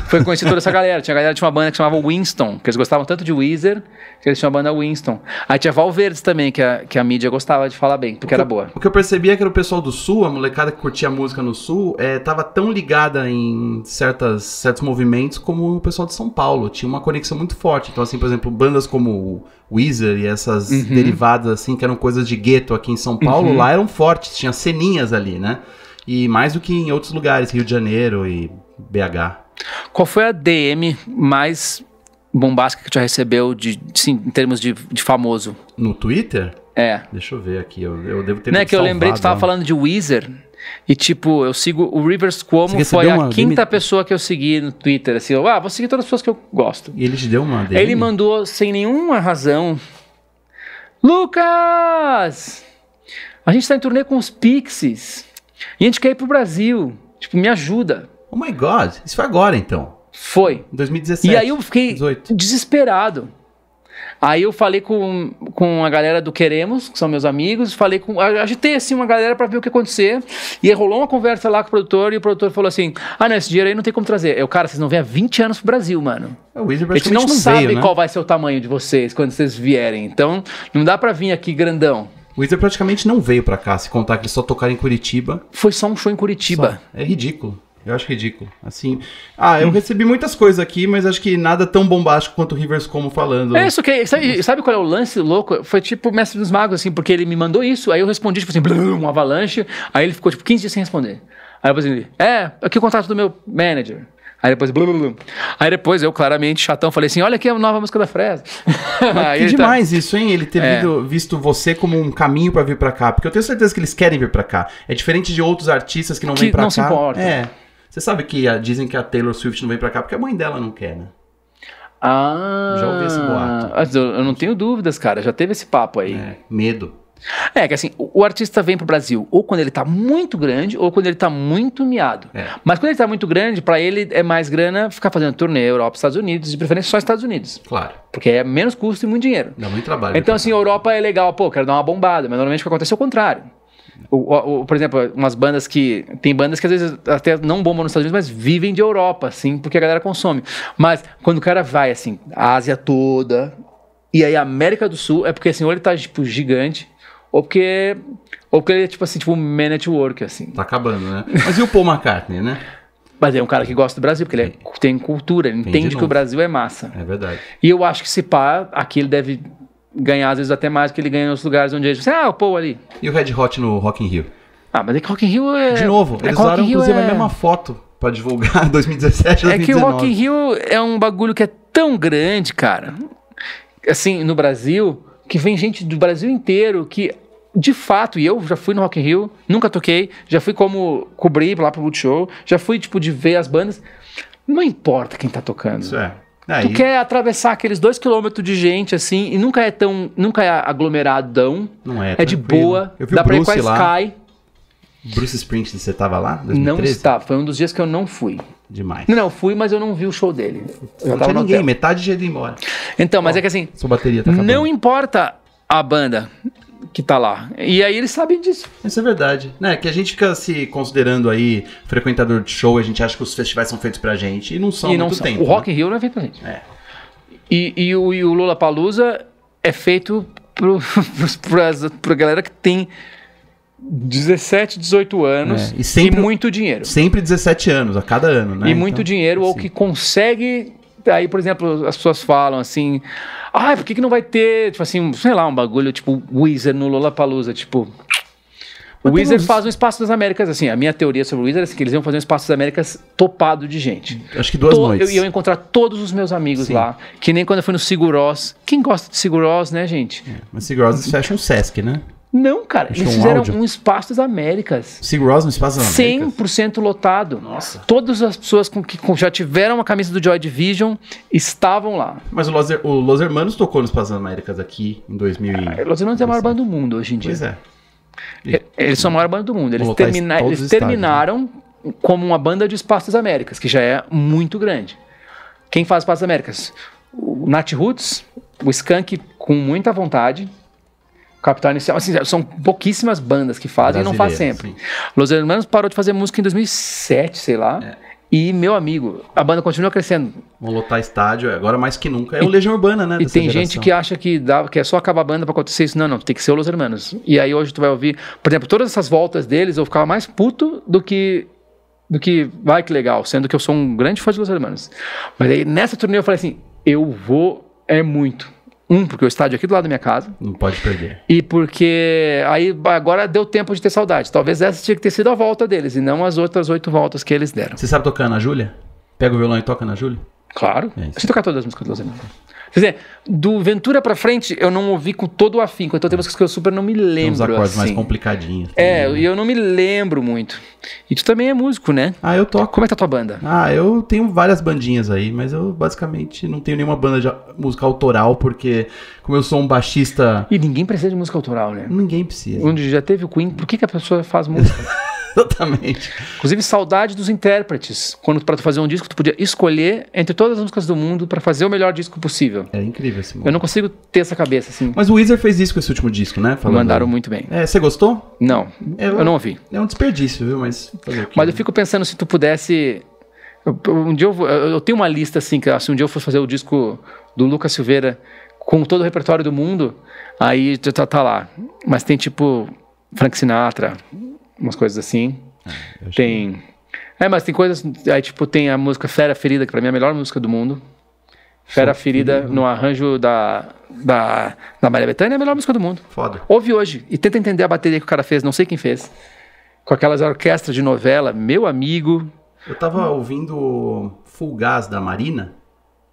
foi conhecido toda essa galera. Tinha uma banda que chamava Winston, que eles gostavam tanto de Weezer, que eles tinham a banda Winston. Aí tinha Valverdes também, que a mídia gostava de falar bem, porque era boa. O que eu percebia é que era o pessoal do Sul, a molecada que curtia música no Sul, tava tão ligada em certos movimentos como o pessoal de São Paulo. Tinha uma conexão muito forte. Então, assim, por exemplo, bandas como Weezer e essas derivadas, assim, que eram coisas de gueto aqui em São Paulo, lá eram fortes, tinha ceninhas ali, né? E mais do que em outros lugares, Rio de Janeiro e BH. Qual foi a DM mais bombástica que tu já recebeu em termos de famoso? No Twitter? Deixa eu ver aqui, eu devo ter Não é que eu lembrei que tu tava falando de Weezer e tipo, eu sigo o Rivers Cuomo, foi a quinta pessoa que eu segui no Twitter, assim, vou seguir todas as pessoas que eu gosto. E ele te deu uma DM? Ele mandou sem nenhuma razão, Lucas, a gente tá em turnê com os Pixies e a gente quer ir pro Brasil, tipo, me ajuda. Oh my God, isso foi agora então? Foi. Em 2017. E aí eu fiquei desesperado. Aí eu falei com a galera do Queremos, que são meus amigos, agitei assim uma galera pra ver o que ia acontecer, e aí rolou uma conversa lá com o produtor, e o produtor falou assim, não, esse dinheiro aí não tem como trazer. Cara, vocês não vêm há 20 anos pro Brasil, mano. O Weezer A gente praticamente não sabe veio, né? qual vai ser o tamanho de vocês quando vocês vierem, então não dá pra vir aqui grandão. O Weezer praticamente não veio pra cá, se contar que eles só tocaram em Curitiba. Foi só um show em Curitiba. Só. É ridículo. Eu acho ridículo. Assim. Eu recebi muitas coisas aqui, mas acho que nada tão bombástico quanto o Rivers Como falando. Só que sabe qual é o lance louco? Foi tipo o Mestre dos Magos, assim, porque ele me mandou isso, aí eu respondi, tipo assim, blum, um avalanche, aí ele ficou tipo 15 dias sem responder. Aí depois ele, aqui o contato do meu manager. Aí depois, blum, blum, blum. Aí depois eu, claramente, chatão, falei assim, olha aqui a nova música da Fresno. Que demais isso, hein? Ele ter visto você como um caminho pra vir pra cá. Porque eu tenho certeza que eles querem vir pra cá. É diferente de outros artistas que não vêm pra cá. Que não se importam. Você sabe que dizem que a Taylor Swift não vem pra cá porque a mãe dela não quer, né? Já ouvi esse boato. Eu não tenho dúvidas, cara. Já teve esse papo aí. Medo. Que assim, o artista vem pro Brasil ou quando ele tá muito grande ou quando ele tá muito miado. Mas quando ele tá muito grande, pra ele é mais grana ficar fazendo turnê, Europa, Estados Unidos, de preferência só Estados Unidos. Claro. Porque é menos custo e muito dinheiro. Dá muito trabalho. Então assim, a Europa é legal, quero dar uma bombada, mas normalmente o que acontece é o contrário. Por exemplo, umas bandas que... Tem bandas que às vezes até não bombam nos Estados Unidos, mas vivem de Europa, assim, porque a galera consome. Mas quando o cara vai, assim, a Ásia toda, e aí a América do Sul, é porque assim, ou ele tá, tipo, gigante, ou porque ele é, tipo assim, tipo, man at work, assim. Tá acabando, né? Mas e o Paul McCartney, né? Mas é um cara que gosta do Brasil, porque ele tem cultura, ele entende que o Brasil é massa. É verdade. E eu acho que se pá, aqui ele deve ganhar, às vezes, até mais do que ele ganha em outros lugares onde ele diz, o Paul ali. E o Red Hot no Rock in Rio? Mas é que Rock in Rio é... De novo, eles usaram, inclusive, a mesma foto pra divulgar 2017, 2019. É que o Rock in Rio é um bagulho que é tão grande, cara, assim, no Brasil, que vem gente do Brasil inteiro que, de fato, e eu já fui no Rock in Rio, nunca toquei, já fui como cobrir lá pro Multishow, já fui, tipo, de ver as bandas, não importa quem tá tocando. Isso é. Tu quer atravessar aqueles 2 km de gente, assim, e nunca é aglomeradão. Não é. É de boa. Eu vi dá o pra ir Bruce com a lá. Sky. Bruce Springsteen, você tava lá? 2013? Não estava. Foi um dos dias que eu não fui. Demais. Não, fui, mas eu não vi o show dele. Não tinha ninguém, metade já ia embora. Então, mas é que assim, sua bateria tá acabando. Não importa a banda que tá lá. E aí eles sabem disso. Isso é verdade. Né? Que a gente fica se considerando aí frequentador de show, a gente acha que os festivais são feitos pra gente e não são há muito tempo. O Rock in Rio não é feito pra gente. E o Lollapalooza é feito pra galera que tem 17, 18 anos e, sempre, muito dinheiro. Sempre 17 anos, a cada ano, né? E muito dinheiro, ou que consegue... Aí, por exemplo, as pessoas falam assim... por que não vai ter, tipo assim, sei lá, um bagulho tipo Weezer no Lollapalooza, tipo... O Weezer faz um Espaço das Américas, assim, a minha teoria sobre o Weezer é assim, que eles iam fazer um Espaço das Américas topado de gente. Acho que 2 noites. Eu ia encontrar todos os meus amigos lá, que nem quando eu fui no Sigur Rós. Quem gosta de Sigur Rós, né, gente? Mas Sigur Rós fecha um Sesc, né? Não, cara, eles fizeram um Espaço das Américas. Sigur Rós no Espaço das Américas? 100% lotado. Nossa. Todas as pessoas que já tiveram uma camisa do Joy Division estavam lá. Mas o Los Hermanos tocou no Espaço das Américas aqui em 2000. Los Hermanos é a maior banda do mundo hoje em dia. Pois é. Eles são a maior banda do mundo. Eles terminaram como uma banda de Espaço das Américas, que já é muito grande. Quem faz Espaço das Américas? O Nat Roots, o Skank com muita vontade, o Capital Inicial. Assim, são pouquíssimas bandas que fazem e não faz sempre. Sim. Los Hermanos parou de fazer música em 2007, sei lá. E, meu amigo, a banda continua crescendo. Vão lotar estádio, agora mais que nunca. É o Legião Urbana, né? E tem gente que acha que é só acabar a banda pra acontecer isso. Não, tem que ser o Los Hermanos. E aí hoje tu vai ouvir, por exemplo, todas essas voltas deles, eu ficava mais puto do que vai que legal, sendo que eu sou um grande fã de Los Hermanos. Mas aí nessa turnê eu falei assim, eu vou, muito. Porque o estádio é aqui do lado da minha casa. Não pode perder. E porque aí agora deu tempo de ter saudade. Talvez essa tinha que ter sido a volta deles e não as outras 8 voltas que eles deram. Você sabe tocar na Júlia? Pega o violão e toca na Júlia? Claro. Eu sei tocar todas as músicas do Los Hermanos. Quer dizer, do Ventura pra frente eu não ouvi com todo o afinco. Então tem músicas que eu super não me lembro. Tem uns acordes assim. mais complicadinhos. E eu não me lembro muito. E tu também é músico, né? Eu toco. Como é que tá a tua banda? Eu tenho várias bandinhas aí, mas eu basicamente não tenho nenhuma banda de música autoral, porque como eu sou um baixista... E ninguém precisa de música autoral, né? Ninguém precisa. Onde já teve o Queen, por que a pessoa faz música? Exatamente. Inclusive, saudade dos intérpretes. Quando pra tu fazer um disco, tu podia escolher entre todas as músicas do mundo pra fazer o melhor disco possível. É incrível esse Eu não consigo ter essa cabeça, assim. Mas o Weezer fez isso com esse último disco, né? Mandaram muito bem. Você gostou? Não, eu não ouvi. É um desperdício, viu? Mas fazer o quê? Mas eu fico pensando se tu pudesse... Um dia eu tenho uma lista assim, que se um dia eu fosse fazer o disco do Lucas Silveira com todo o repertório do mundo, aí tá lá. Mas tem tipo Frank Sinatra, umas coisas assim. Tem... mas tem coisas... Aí tipo tem a música Fera Ferida, que pra mim é a melhor música do mundo. Fera Ferida, no arranjo da Maria Bethânia, é a melhor música do mundo. Foda. Ouve hoje e tenta entender a bateria que o cara fez, não sei quem fez. Com aquelas orquestras de novela, meu amigo... Eu tava ouvindo Full Gas da Marina.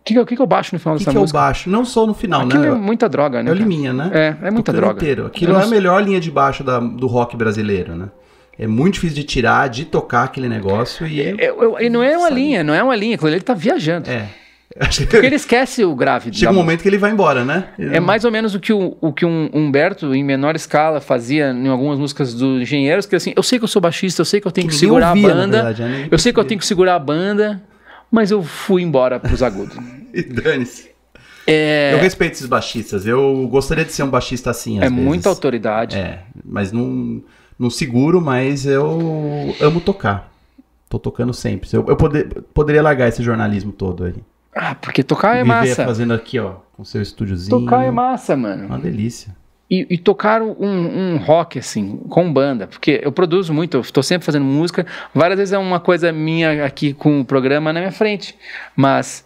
O que eu baixo no final dessa música? O que eu baixo? Não só no final, Aquilo né? é muita droga, né? É o Liminha, né? É muita droga. Inteiro. Aquilo é a melhor linha de baixo do rock brasileiro, né? É muito difícil de tirar, de tocar aquele negócio e não é uma linha, aquilo ali ele tá viajando. Porque ele esquece o grave. Chega um momento que ele vai embora, né? Mais ou menos o que um Humberto, em menor escala, fazia em algumas músicas dos Engenheiros, que assim, eu sei que eu sou baixista, eu sei que eu tenho que segurar a banda, eu sei que eu tenho que segurar a banda, mas eu fui embora pros agudos. E dane-se. Eu respeito esses baixistas, eu gostaria de ser um baixista assim, às vezes. Muita autoridade. Mas não seguro, mas eu amo tocar. Tô tocando sempre. Eu poderia largar esse jornalismo todo aí. Porque tocar é massa. Viver fazendo aqui, ó, com seu estúdiozinho. Tocar é massa, mano. Uma delícia. E tocar um rock, assim, com banda. Porque eu produzo muito, eu tô sempre fazendo música. Várias vezes é uma coisa minha aqui com o programa na minha frente. Mas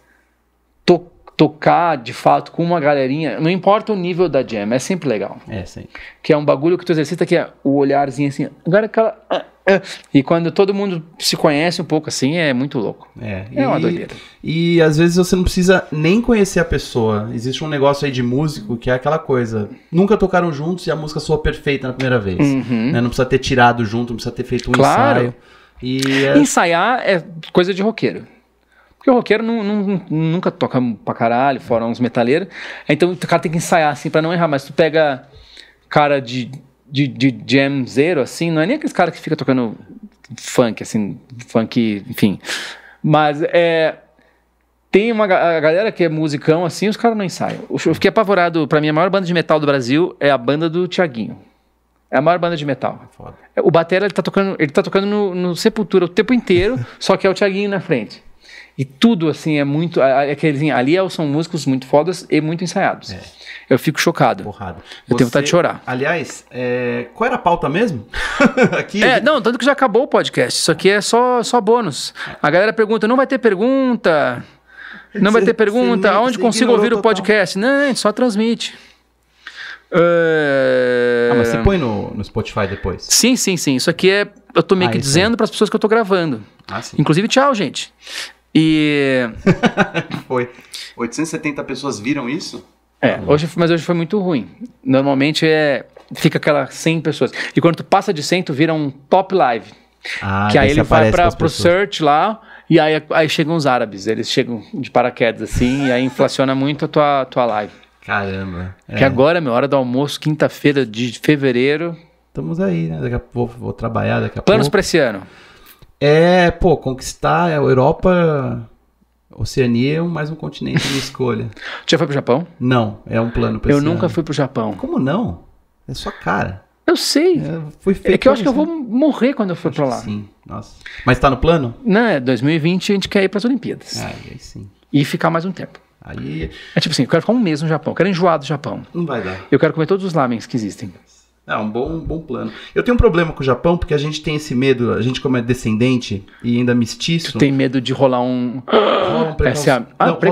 tocar, de fato, com uma galerinha, não importa o nível da jam, é sempre legal. Sempre. Que é um bagulho que tu exercita, que é o olharzinho assim. Agora aquela... E quando todo mundo se conhece um pouco assim, é muito louco. É uma doideira. E às vezes você não precisa nem conhecer a pessoa. Existe um negócio aí de músico que é aquela coisa. Nunca tocaram juntos e a música soa perfeita na primeira vez. Né? Não precisa ter tirado junto, não precisa ter feito um ensaio. Ensaiar é coisa de roqueiro. Porque o roqueiro nunca toca pra caralho, fora uns metaleiros. Então o cara tem que ensaiar assim pra não errar. Mas tu pega cara de jamzeiro, assim, não é nem aqueles caras que fica tocando funk, assim, funk, enfim. Mas tem a galera que é musicão, assim, os caras não ensaiam. Eu fiquei apavorado, pra mim, a maior banda de metal do Brasil é a banda do Thiaguinho. É a maior banda de metal. Foda. O batera, ele tá tocando no Sepultura o tempo inteiro, só que é o Thiaguinho na frente. E tudo, assim, é muito... ali são músicos muito fodas e muito ensaiados. Eu fico chocado. Porrada. Eu tenho vontade de chorar. Aliás, qual era a pauta mesmo? Aqui, não, tanto que já acabou o podcast. Isso aqui é só bônus. A galera pergunta, não vai ter pergunta? Não vai ter pergunta? Aonde consigo ouvir o podcast? Não, a gente só transmite. Mas você põe no Spotify depois? Sim. Isso aqui eu tô meio que dizendo para as pessoas que eu tô gravando. Sim. Inclusive, tchau, gente. Foi. 870 pessoas viram isso? Mas hoje foi muito ruim. Normalmente fica aquelas 100 pessoas. E quando tu passa de 100, tu vira um top live. Que aí ele vai pro search lá, e aí chegam os árabes. Eles chegam de paraquedas assim, e aí inflaciona muito a tua live. Caramba. Que agora, hora do almoço, quinta-feira de fevereiro. Estamos aí, né? Daqui a pouco vou trabalhar, daqui a pouco. Planos pra esse ano? Conquistar a Europa, Oceania, mais um continente de escolha. Tu já foi pro Japão? Não, é um plano pra esse ano. Eu nunca fui pro Japão. Como não? É sua cara. Eu sei. Foi feito é que eu acho que eu vou morrer quando eu for pra lá. Sim, nossa. Mas tá no plano? Não, 2020 a gente quer ir pras Olimpíadas. Aí sim. E ficar mais um tempo. Aí... tipo assim, eu quero ficar um mês no Japão, eu quero enjoar do Japão. Não vai dar. Eu quero comer todos os lamens que existem. Um bom plano. Eu tenho um problema com o Japão, porque a gente tem esse medo, a gente como é descendente e ainda mestiço... Tu tem medo de rolar um... Rola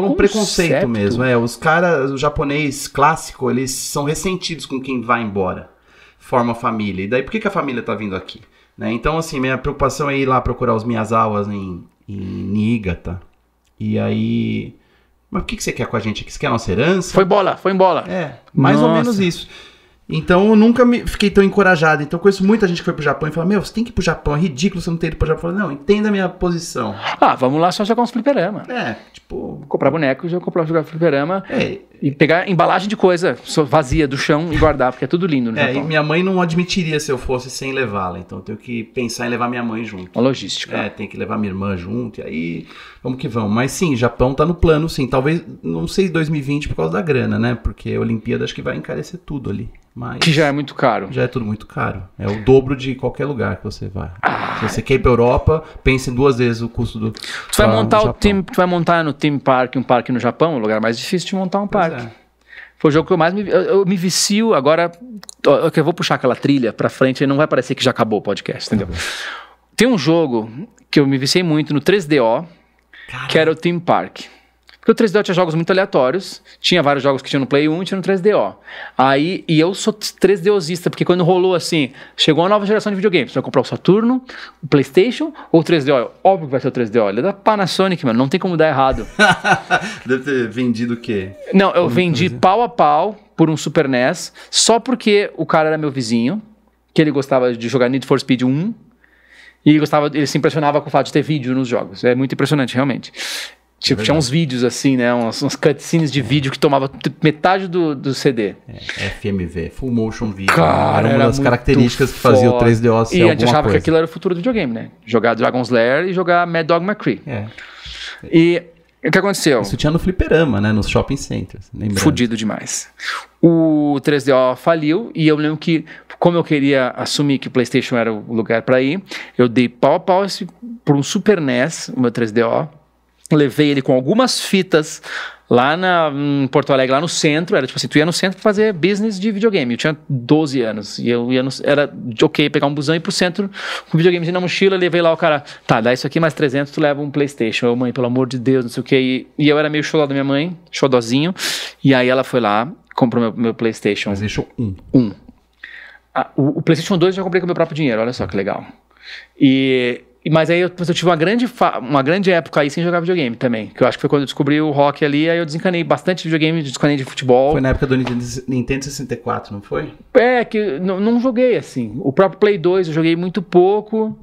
um preconceito mesmo. Os caras, o japonês clássico, eles são ressentidos com quem vai embora. Forma família. E daí, por que a família tá vindo aqui? Né? Então, assim, minha preocupação é ir lá procurar os Miyazawas em Niigata. E aí... Mas o que você quer com a gente aqui? Você quer a nossa herança? Foi bola. Mais ou menos isso. Então eu nunca fiquei tão encorajado. Então eu conheço muita gente que foi pro Japão e fala: você tem que ir pro Japão, é ridículo você não ter ido pro Japão. Eu falo: não, entenda a minha posição. Vamos lá só jogar uns fliperama. Tipo... comprar boneco e jogar fliperama. E pegar embalagem de coisa vazia do chão e guardar, porque é tudo lindo no E Japão. minha mãe não admitiria se eu fosse sem levá-la, então eu tenho que pensar em levar minha mãe junto. Uma logística. Tem que levar minha irmã junto, e aí vamos que vamos. Mas sim, Japão tá no plano, sim. Talvez, não sei 2020 por causa da grana, né? Porque a Olimpíada acho que vai encarecer tudo ali. Mas Que já é muito caro. já é tudo muito caro. É o dobro de qualquer lugar que você vai. Se você quer ir pra Europa, pense 2 vezes o custo do. Tu vai montar Japão. tu vai montar no Theme Park um parque no Japão, o lugar mais difícil de montar um Pois parque. é. Foi o jogo que eu mais eu me vicio agora. Eu vou puxar aquela trilha pra frente e não vai parecer que já acabou o podcast, entendeu? Tem um jogo que eu me viciei muito no 3DO, que era o Theme Park. Porque o 3DO tinha jogos muito aleatórios, tinha vários jogos que tinha no Play 1 e tinha no 3DO. E eu sou 3DOzista, porque quando rolou assim, chegou uma nova geração de videogames, você vai comprar o Saturno, o PlayStation ou o 3DO? Óbvio que vai ser o 3DO, ele é da Panasonic, mano, não tem como dar errado. Deve ter vendido o quê? Não, eu vendi pau a pau por um Super NES, só porque o cara era meu vizinho, que ele gostava de jogar Need for Speed 1, e ele se impressionava com o fato de ter vídeo nos jogos. É muito impressionante, realmente. Tipo, tinha uns vídeos assim, né? Uns cutscenes de vídeo que tomava metade do CD. FMV, Full Motion Video. Cara, era uma das características que fazia o 3DO ser E a gente achava coisa. que aquilo era o futuro do videogame, né? Jogar Dragon's Lair e jogar Mad Dog McCree. E o que aconteceu? Isso tinha no fliperama, né? Nos shopping centers. Lembrando. Fudido demais. O 3DO faliu e eu lembro que, como eu queria assumir que o PlayStation era o lugar pra ir, eu dei pau a pau por um Super NES, o meu 3DO. Levei ele com algumas fitas lá em Porto Alegre, lá no centro. Era tipo assim, tu ia no centro fazer business de videogame. Eu tinha 12 anos e eu ia era ok pegar um busão e ir pro centro com videogames na mochila. Levei lá o cara, tá, dá isso aqui mais 300, tu leva um PlayStation. Eu, mãe, pelo amor de Deus, não sei o que. E eu era meio xodó da minha mãe, xodozinho. E aí ela foi lá, comprou meu PlayStation. PlayStation 1. O PlayStation 2 eu já comprei com o meu próprio dinheiro, olha só que legal. Mas aí eu tive uma grande época aí sem jogar videogame também. Que eu acho que foi quando eu descobri o rock ali. Aí eu desencanei bastante de videogame, desencanei de futebol. Foi na época do Nintendo 64, não foi? Que não joguei assim. O próprio Play 2 eu joguei muito pouco.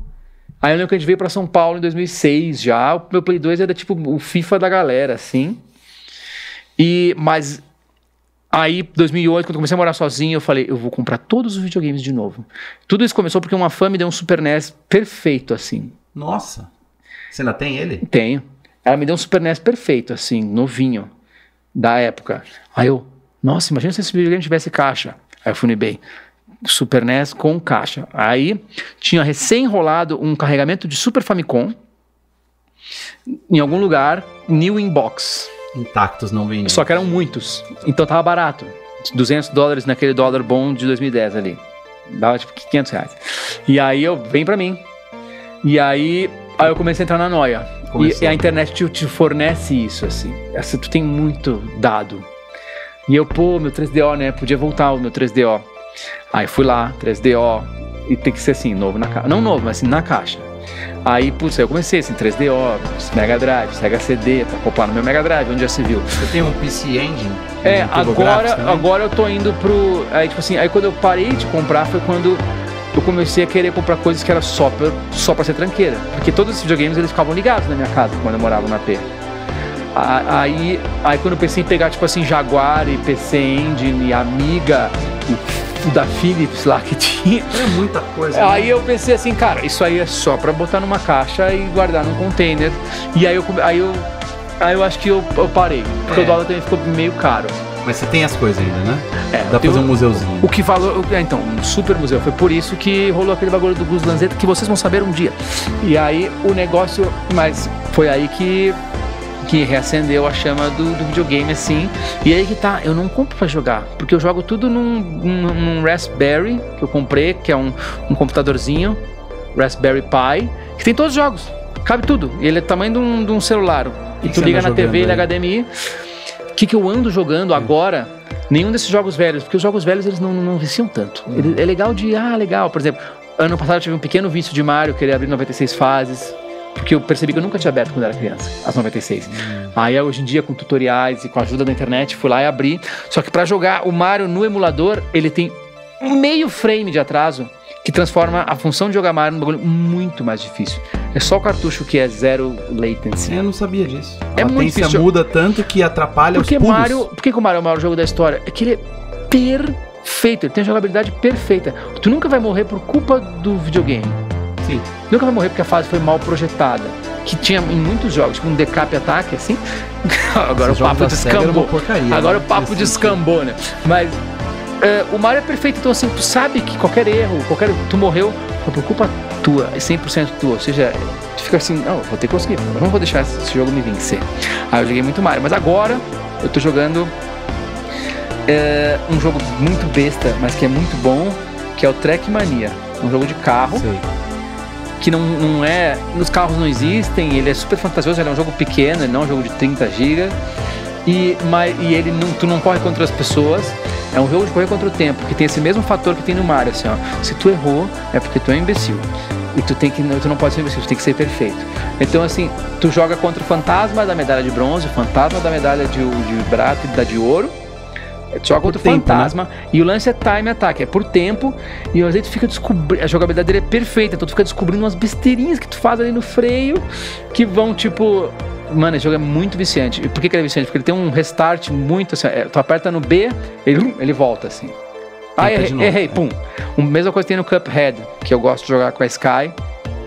Aí eu lembro que a gente veio pra São Paulo em 2006 já. O meu Play 2 era tipo o FIFA da galera, assim. Mas aí, 2008, quando eu comecei a morar sozinho, eu falei, eu vou comprar todos os videogames de novo. Tudo isso começou porque uma fã me deu um Super NES perfeito, assim. Nossa! Você ainda tem ele? Tenho. Ela me deu um Super NES perfeito, assim, novinho, da época. Aí eu, nossa, imagina se esse videogame tivesse caixa. Aí eu fui no eBay. Super NES com caixa. Aí, tinha recém-enrolado um carregamento de Super Famicom em algum lugar, new in box. Intactos, não vendidos. Só que eram muitos. Então tava barato. $200 naquele dólar bom de 2010 ali. Dava tipo R$500. E aí vem pra mim. E aí eu comecei a entrar na noia. E a internet te fornece isso, assim. Tu tem muito dado. E eu, meu 3DO, né? Podia voltar o meu 3DO. Aí fui lá, 3DO. E tem que ser assim, novo na caixa. Não novo, mas assim, na caixa. Aí, putz, eu comecei assim, 3DO, Mega Drive, Sega CD, pra acoplar no meu Mega Drive, onde já se viu. Você tem um PC Engine? Agora eu tô indo pro... Aí, tipo assim, aí quando eu parei de comprar foi quando eu comecei a querer comprar coisas que era só pra ser tranqueira. Porque todos esses videogames, eles ficavam ligados na minha casa, quando eu morava na AP. Aí quando eu pensei em pegar, tipo assim, Jaguar e PC Engine e Amiga e da Philips lá que tinha. É muita coisa. Aí eu pensei assim, cara, isso aí é só pra botar numa caixa e guardar num container. E aí eu acho que eu parei. Porque o dólar também ficou meio caro. Mas você tem as coisas ainda, né? Dá pra fazer um museuzinho. O que valor... Então, um super museu. Foi por isso que rolou aquele bagulho do Gus Lanzetta, que vocês vão saber um dia. E aí o negócio... Mas foi aí que reacendeu a chama do videogame, assim. E aí que tá, eu não compro pra jogar, porque eu jogo tudo num Raspberry, que eu comprei, que é um computadorzinho, Raspberry Pi, que tem todos os jogos, cabe tudo. E ele é do tamanho de um celular. E tu liga na TV, ele é HDMI. O que eu ando jogando agora? Nenhum desses jogos velhos, porque os jogos velhos, eles não viciam tanto. É legal legal. Por exemplo, ano passado eu tive um pequeno vício de Mario, queria abrir 96 fases. Porque eu percebi que eu nunca tinha aberto quando era criança, as 96. Aí hoje em dia, com tutoriais e com a ajuda da internet, fui lá e abri. Só que pra jogar o Mario no emulador, ele tem meio frame de atraso. que transforma a função de jogar Mario num bagulho muito mais difícil. É só o cartucho que é zero latency. Eu não sabia disso. É A muito latência difícil. muda tanto que atrapalha os pulos. Por que o Mario é o maior jogo da história? É que ele é perfeito, ele tem a jogabilidade perfeita. Tu nunca vai morrer por culpa do videogame. Sim. Nunca vai morrer porque a fase foi mal projetada. Que tinha em muitos jogos, tipo um decap ataque, assim. Agora Esses o papo jogos da Sega eram descambou. uma porcaria, Agora né? o papo descambou, né? Mas o Mario é perfeito, então assim, tu sabe que qualquer erro, tu morreu, foi por culpa tua, é 100% tua. Ou seja, tu fica assim, não, eu vou ter que conseguir, eu não vou deixar esse jogo me vencer. Aí eu joguei muito Mario, mas agora eu tô jogando um jogo muito besta, mas que é muito bom, que é o Trackmania. Um jogo de carro. Sei. Que não é... Nos carros não existem, ele é super fantasioso, ele é um jogo pequeno, ele não é um jogo de 30 GB. E ele tu não corre contra as pessoas, é um jogo de correr contra o tempo, que tem esse mesmo fator que tem no Mario, assim, ó. Se tu errou, é porque tu é um imbecil. E tu não pode ser imbecil, tu tem que ser perfeito. Então, assim, tu joga contra o fantasma da medalha de bronze, o fantasma da medalha de prata e da de ouro. Tu joga contra o fantasma, né? E o lance é time attack, é por tempo. E às vezes tu fica descobrindo. A jogabilidade dele é perfeita, então tu fica descobrindo umas besteirinhas que tu faz ali no freio que vão tipo. Mano, esse jogo é muito viciante. E por que ele é viciante? Porque ele tem um restart muito assim. Tu aperta no B, ele volta assim. Errei, pum. A mesma coisa que tem no Cuphead, que eu gosto de jogar com a Sky.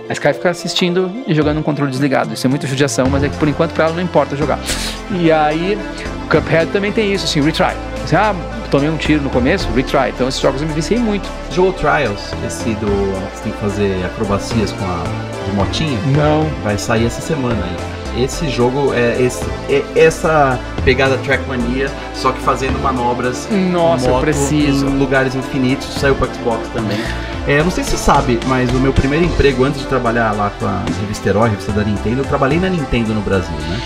A Sky fica assistindo e jogando um controle desligado. Isso é muita judiação, mas é que por enquanto pra ela não importa jogar. E aí, o Cuphead também tem isso, assim, retry. Assim, tomei um tiro no começo, retry. Então esses jogos eu me viciei muito. Jogou Trials, esse do... Você tem que fazer acrobacias com de motinha? Não. Vai sair essa semana aí. Esse jogo essa pegada Trackmania, só que fazendo manobras. Nossa, eu preciso. Em lugares infinitos. Saiu pro Xbox também. Não sei se você sabe, mas o meu primeiro emprego antes de trabalhar lá com a revista Herói, a revista da Nintendo, eu trabalhei na Nintendo no Brasil, né?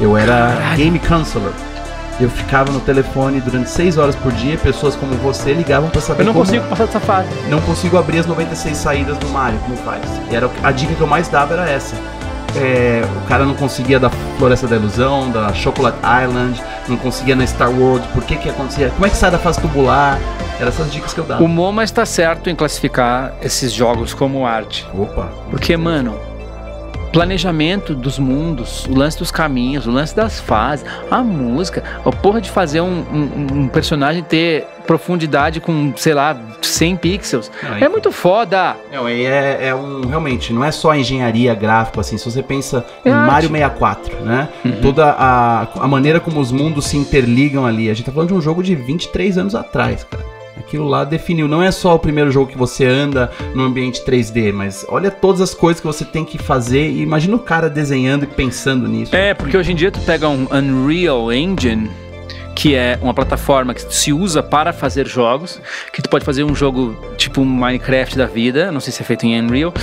Eu era Game Counselor. Eu ficava no telefone durante 6 horas por dia, pessoas como você ligavam pra saber como... Eu não consigo passar dessa fase. Não consigo abrir as 96 saídas do Mario, como faz? E a dica que eu mais dava era essa. O cara não conseguia da Floresta da Ilusão, da Chocolate Island, não conseguia na Star World, por que acontecia? Como é que sai da fase tubular? Eram essas dicas que eu dava. O Moma está certo em classificar esses jogos como arte. Opa! Porque, mano, planejamento dos mundos, o lance dos caminhos, o lance das fases, a música, a porra de fazer um personagem ter profundidade com, sei lá, 100 pixels. É muito foda. Realmente, não é só engenharia gráfica, assim, se você pensa em arte. Mario 64, né? Toda a maneira como os mundos se interligam ali. A gente tá falando de um jogo de 23 anos atrás, cara. Aquilo lá definiu, não é só o primeiro jogo que você anda no ambiente 3D, mas olha todas as coisas que você tem que fazer e imagina o cara desenhando e pensando nisso. Porque hoje em dia tu pega um Unreal Engine, que é uma plataforma que se usa para fazer jogos, que tu pode fazer um jogo tipo um Minecraft da vida, não sei se é feito em Unreal,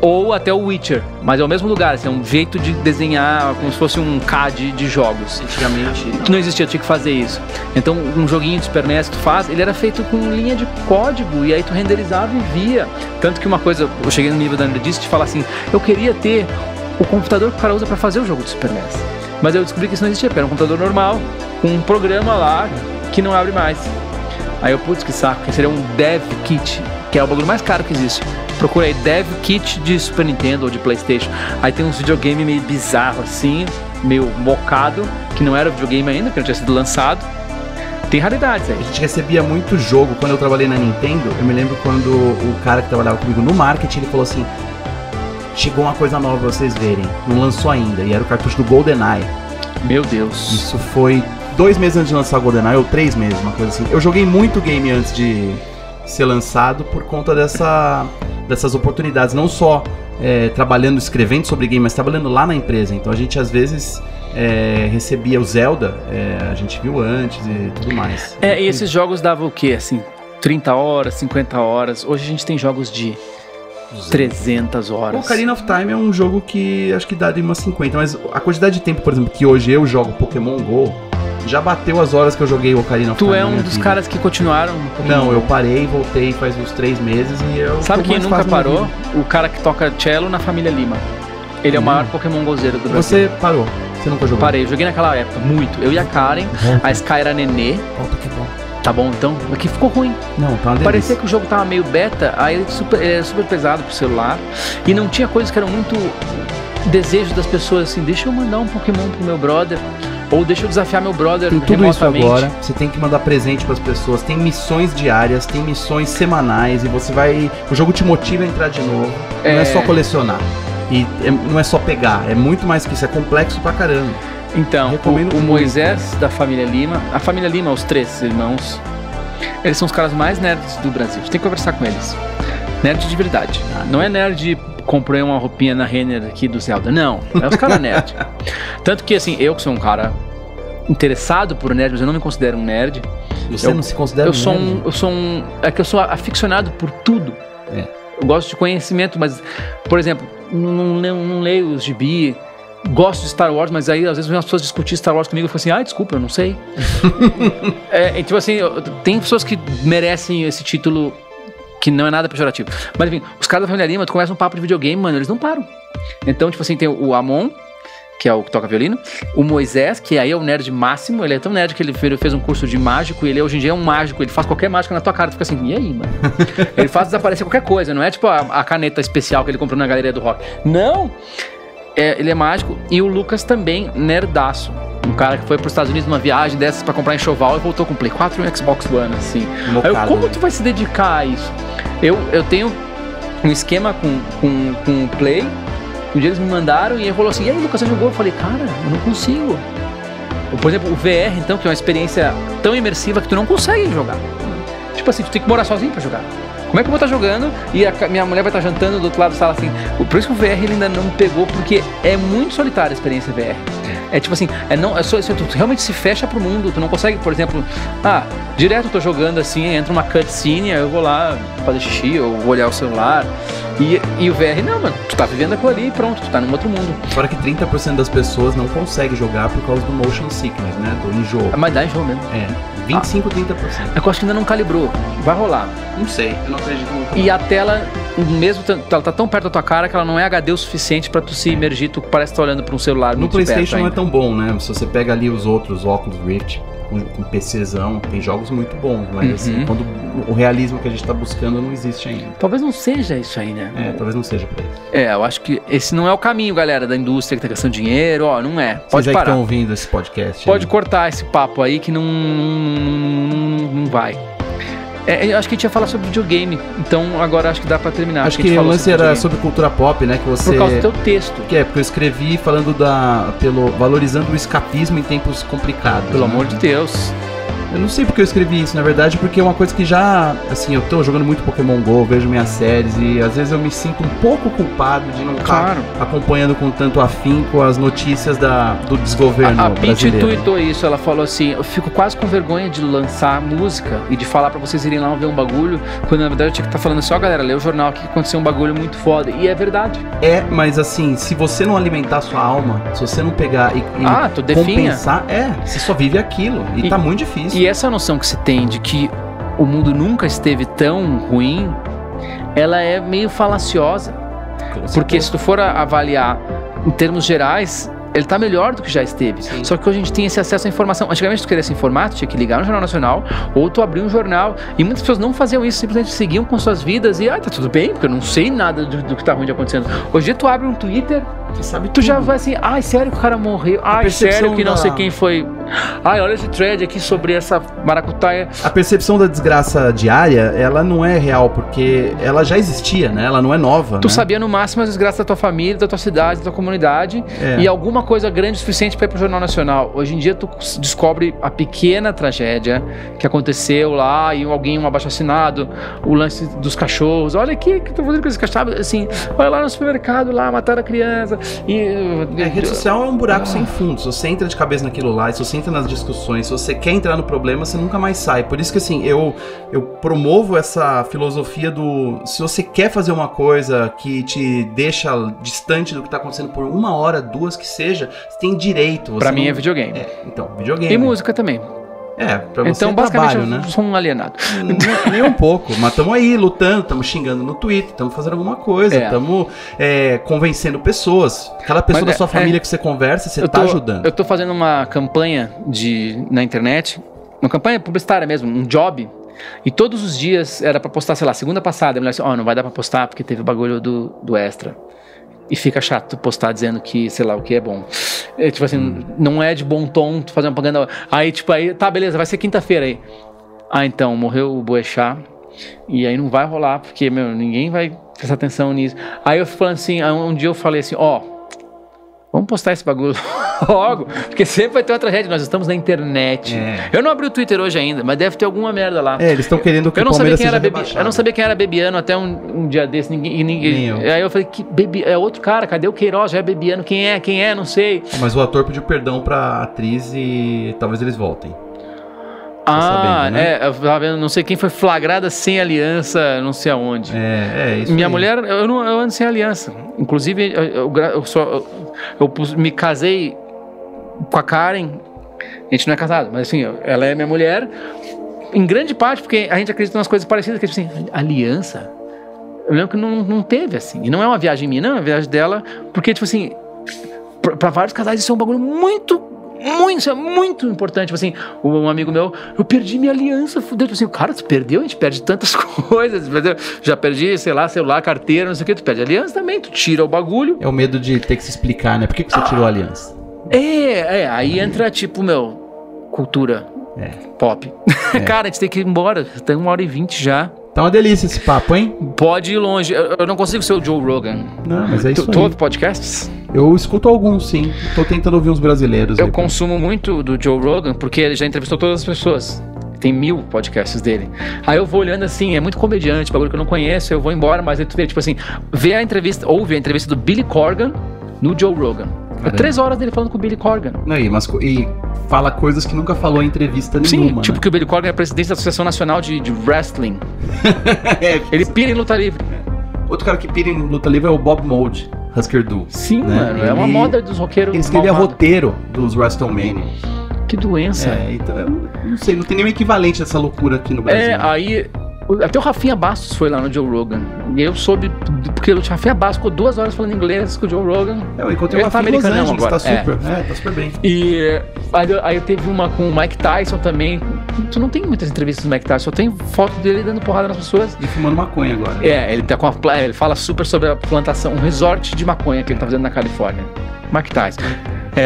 ou até o Witcher, mas é o mesmo lugar, assim, é um jeito de desenhar como se fosse um CAD de jogos. Antigamente não existia, tu tinha que fazer isso. Então um joguinho de Super NES que tu faz, ele era feito com linha de código, e aí tu renderizava e via. Tanto que uma coisa, eu cheguei no nível da Nerdice de falar assim, eu queria ter o computador que o cara usa para fazer o jogo de Super NES. Mas eu descobri que isso não existia, porque era um computador normal, com um programa lá que não abre mais. Aí eu, putz, que saco, que seria um Dev Kit, que é o bagulho mais caro que existe. Procura aí, Dev Kit de Super Nintendo ou de PlayStation. Aí tem uns videogame meio bizarro assim, meio mocado, que não era videogame ainda, que não tinha sido lançado. Tem raridades aí. A gente recebia muito jogo. Quando eu trabalhei na Nintendo, eu me lembro quando o cara que trabalhava comigo no marketing, ele falou assim, chegou uma coisa nova pra vocês verem, não lançou ainda, e era o cartucho do GoldenEye. Meu Deus. Isso foi 2 meses antes de lançar o GoldenEye, ou 3 meses, uma coisa assim. Eu joguei muito game antes de ser lançado por conta dessas oportunidades, não só trabalhando, escrevendo sobre game, mas trabalhando lá na empresa. Então a gente às vezes recebia o Zelda, a gente viu antes e tudo mais. E esses jogos davam o quê? Assim, 30 horas, 50 horas. Hoje a gente tem jogos de 300 horas. O Ocarina of Time é um jogo que acho que dá de umas 50, mas a quantidade de tempo, por exemplo, que hoje eu jogo Pokémon GO, já bateu as horas que eu joguei o Ocarina of Time. Tu é um dos caras que continuaram no Pokémon Não, GO. eu parei, voltei faz uns 3 meses e eu... Sabe quem nunca parou? O cara que toca cello na família Lima. Ele é o maior Pokémon gozeiro do Brasil. Você parou? Você nunca jogou? Parei, eu joguei naquela época, muito. Eu e a Karen, a Sky era nenê. Tá bom, então. Aqui ficou ruim. Não, tá uma delícia. Parecia que o jogo tava meio beta, aí ele era super pesado pro celular. E não tinha coisas que eram muito desejos das pessoas, assim, deixa eu mandar um Pokémon pro meu brother. Ou deixa eu desafiar meu brother tem tudo remotamente. Isso agora, você tem que mandar presente pras pessoas, tem missões diárias, tem missões semanais e você vai... O jogo te motiva a entrar de novo, não é só colecionar. E não é só pegar, é muito mais que isso, é complexo pra caramba. Então, o Moisés da família Lima, a família Lima, os 3 irmãos, eles são os caras mais nerds do Brasil, você tem que conversar com eles. Nerd de verdade, não é nerd... Comprei uma roupinha na Renner aqui do Zelda. Não, é os caras nerd. Tanto que, assim, eu que sou um cara interessado por nerd, mas eu não me considero um nerd. Você não se considera um nerd? Eu sou aficionado por tudo. É. Eu gosto de conhecimento, mas, por exemplo, não leio os gibi. Gosto de Star Wars, mas aí às vezes as pessoas discutem Star Wars comigo e eu falo assim, desculpa, eu não sei. Tipo assim, tem pessoas que merecem esse título que não é nada pejorativo. Mas enfim, os caras da família Lima, tu começa um papo de videogame, mano, eles não param. Então, tipo assim, tem o Amon, que é o que toca violino, o Moisés, que aí é o nerd máximo, ele é tão nerd que ele fez um curso de mágico, e ele hoje em dia é um mágico, ele faz qualquer mágica na tua cara, tu fica assim, e aí, mano? Ele faz desaparecer qualquer coisa, não é tipo a caneta especial que ele comprou na galeria do rock. Não! Ele é mágico, e o Lucas também, nerdaço. Um cara que foi para os Estados Unidos numa viagem dessas para comprar enxoval e voltou com Play 4 e um Xbox One, assim. Aí como tu vai se dedicar a isso? Eu tenho um esquema com o Play. Um dia eles me mandaram e ele falou assim, e aí, Lucas, você jogou? Eu falei, cara, eu não consigo. Por exemplo, o VR, então, que é uma experiência tão imersiva que tu não consegue jogar. Tipo assim, tu tem que morar sozinho para jogar. Como é que eu vou estar jogando e a minha mulher vai estar jantando do outro lado da sala assim? Por isso que o VR ele ainda não pegou, porque é muito solitária a experiência VR. É tipo assim, tu realmente se fecha pro mundo, tu não consegue, por exemplo, direto eu tô jogando assim, entra uma cutscene, aí eu vou lá fazer xixi, ou vou olhar o celular. E o VR, não, mano, tu tá vivendo aquilo ali e pronto, tu tá num outro mundo. Fora que 30% das pessoas não conseguem jogar por causa do motion sickness, né? Do enjoo. Mas dá enjoo mesmo. 25, 30%. Eu acho que ainda não calibrou. Vai rolar. Não sei, eu não acredito muito. E a tela, mesmo ela tá tão perto da tua cara que ela não é HD o suficiente pra tu se imergir, tu parece que tá olhando pra um celular. No PlayStation não é tão bom, né? Se você pega ali os outros Oculus Rift, com PCzão, tem jogos muito bons, mas assim, quando o realismo que a gente tá buscando não existe ainda. Talvez não seja isso aí, né? Talvez não seja pra isso. Eu acho que esse não é o caminho, galera, da indústria que tá gastando dinheiro, não é. Pode Vocês parar. Que estão ouvindo esse podcast. Pode cortar esse papo aí que não vai. Eu acho que a gente ia falar sobre videogame, então agora acho que dá pra terminar. Acho que o lance era sobre cultura pop, né? Que você... Por causa do teu texto. Porque eu escrevi falando valorizando o escapismo em tempos complicados. Pelo amor de Deus. Eu não sei porque eu escrevi isso, na verdade, porque é uma coisa que já, assim, eu tô jogando muito Pokémon GO, vejo minhas séries e às vezes eu me sinto um pouco culpado de não estar acompanhando com tanto afinco as notícias do desgoverno brasileiro. A Pitty tweetou isso, ela falou assim, eu fico quase com vergonha de lançar música e de falar pra vocês irem lá ver um bagulho, quando na verdade eu tinha que estar falando assim, galera, lê o jornal que aconteceu um bagulho muito foda, e é verdade. Mas assim, se você não alimentar sua alma, se você não pegar e compensar, você só vive aquilo, e tá muito difícil. E essa noção que se tem de que o mundo nunca esteve tão ruim, ela é meio falaciosa. Porque se tu for avaliar em termos gerais, ele tá melhor do que já esteve. Sim. Só que hoje a gente tem esse acesso à informação. Antigamente tu queria se informar, tu tinha que ligar no Jornal Nacional ou tu abrir um jornal. E muitas pessoas não faziam isso, simplesmente seguiam com suas vidas e tá tudo bem, porque eu não sei nada do que tá ruim de acontecendo. Hoje em dia tu abre um Twitter, tu já vai assim, sério que o cara morreu? Sério que não sei quem foi? Olha esse thread aqui sobre essa maracutaia. A percepção da desgraça diária, ela não é real, porque ela já existia, né? Ela não é nova. Tu sabia no máximo as desgraças da tua família, da tua cidade, da tua comunidade e alguma coisa grande o suficiente para ir pro Jornal Nacional. Hoje em dia tu descobre a pequena tragédia que aconteceu lá e um abaixo-assinado, o lance dos cachorros. Olha aqui que tô fazendo com esses cachorros, assim, olha lá no supermercado, lá mataram a criança. A rede social é um buraco sem fundo. Se você entra de cabeça naquilo lá, se você entra nas discussões, se você quer entrar no problema, você nunca mais sai. Por isso que assim, eu promovo essa filosofia se você quer fazer uma coisa que te deixa distante do que tá acontecendo por 1 hora, 2 que seja, você tem direito. Pra mim é videogame. Então, videogame. E música também. Pra você então, basicamente, eu sou um alienado. Nem um pouco, mas estamos aí lutando, estamos xingando no Twitter, estamos fazendo alguma coisa, estamos convencendo pessoas. Cada pessoa da sua família que você conversa, você tá ajudando. Eu tô fazendo uma campanha na internet, uma campanha publicitária mesmo, um job. E todos os dias era pra postar, sei lá, segunda passada. A mulher disse, não vai dar pra postar porque teve o bagulho do extra. E fica chato postar dizendo que, sei lá, o que é bom. Tipo assim, não é de bom tom tu fazer uma propaganda. Aí, tipo, tá, beleza, vai ser quinta-feira aí. Então, morreu o Boechat. E aí não vai rolar, porque, ninguém vai prestar atenção nisso. Aí eu falando assim, um dia eu falei assim, vamos postar esse bagulho logo, porque sempre vai ter uma tragédia. Nós estamos na internet. Eu não abri o Twitter hoje ainda, mas deve ter alguma merda lá. Eles estão querendo que o Palmeiras seja rebaixado. Eu não sabia quem era Bebiano até um dia desse. Ninguém. Aí eu falei, é outro cara, cadê o Queiroz? Já é Bebiano, quem é? Não sei. Mas o ator pediu perdão pra atriz e talvez eles voltem. Sabendo, né? Eu tava vendo, não sei quem foi flagrada sem aliança, não sei aonde. Isso Minha aí. mulher, eu ando sem aliança. Inclusive, eu me casei com a Karen. A gente não é casado, mas assim, ela é minha mulher. Em grande parte, porque a gente acredita em umas coisas parecidas, que assim, aliança. Eu lembro que não teve, assim. E não é uma viagem minha, não, é uma viagem dela. Porque, tipo assim, pra vários casais isso é um bagulho isso é muito importante. Tipo assim, um amigo meu, eu perdi minha aliança, fudeu. Tipo assim, cara, tu perdeu? A gente perde tantas coisas, entendeu? Já perdi, sei lá, celular, carteira, não sei o que. Tu perde a aliança também, tu tira o bagulho. É o medo de ter que se explicar, né? Por que você tirou a aliança? Aí entra, tipo, cultura pop. Cara, a gente tem que ir embora, tem 1h20 já. Tá uma delícia esse papo, hein? Pode ir longe. Eu não consigo ser o Joe Rogan. Não, mas é isso aí. Tu ouve podcasts? Eu escuto alguns, sim. Tô tentando ouvir uns brasileiros. Eu consumo muito do Joe Rogan, porque ele já entrevistou todas as pessoas. Tem 1000 podcasts dele. Aí eu vou olhando assim, é muito comediante, bagulho que eu não conheço, eu vou embora, mas aí tu vê, tipo assim, ouve a entrevista do Billy Corgan no Joe Rogan. É 3 horas dele falando com o Billy Corgan. E fala coisas que nunca falou em entrevista nenhuma. Sim, tipo que o Billy Corgan é presidente da Associação Nacional de Wrestling. Ele pira em luta livre. Outro cara que pira em luta livre é o Bob Mould, Husker Du. Sim, né? Mano, é uma moda dos roqueiros. Ele escrevia roteiro dos WrestleMania. Que doença. Então eu não sei, não tem nenhum equivalente dessa loucura aqui no Brasil. Aí até o Rafinha Bastos foi lá no Joe Rogan. E eu soube, porque o Rafinha Bastos ficou 2 horas falando inglês com o Joe Rogan. Eu encontrei o Rafinha em Los Angeles, agora. Tá super bem. E aí teve uma com o Mike Tyson também. Tu não tem muitas entrevistas do Mike Tyson, só tem foto dele dando porrada nas pessoas. E fumando maconha agora. Ele tá ele fala super sobre a plantação, um resort de maconha que ele tá fazendo na Califórnia. Mike Tyson.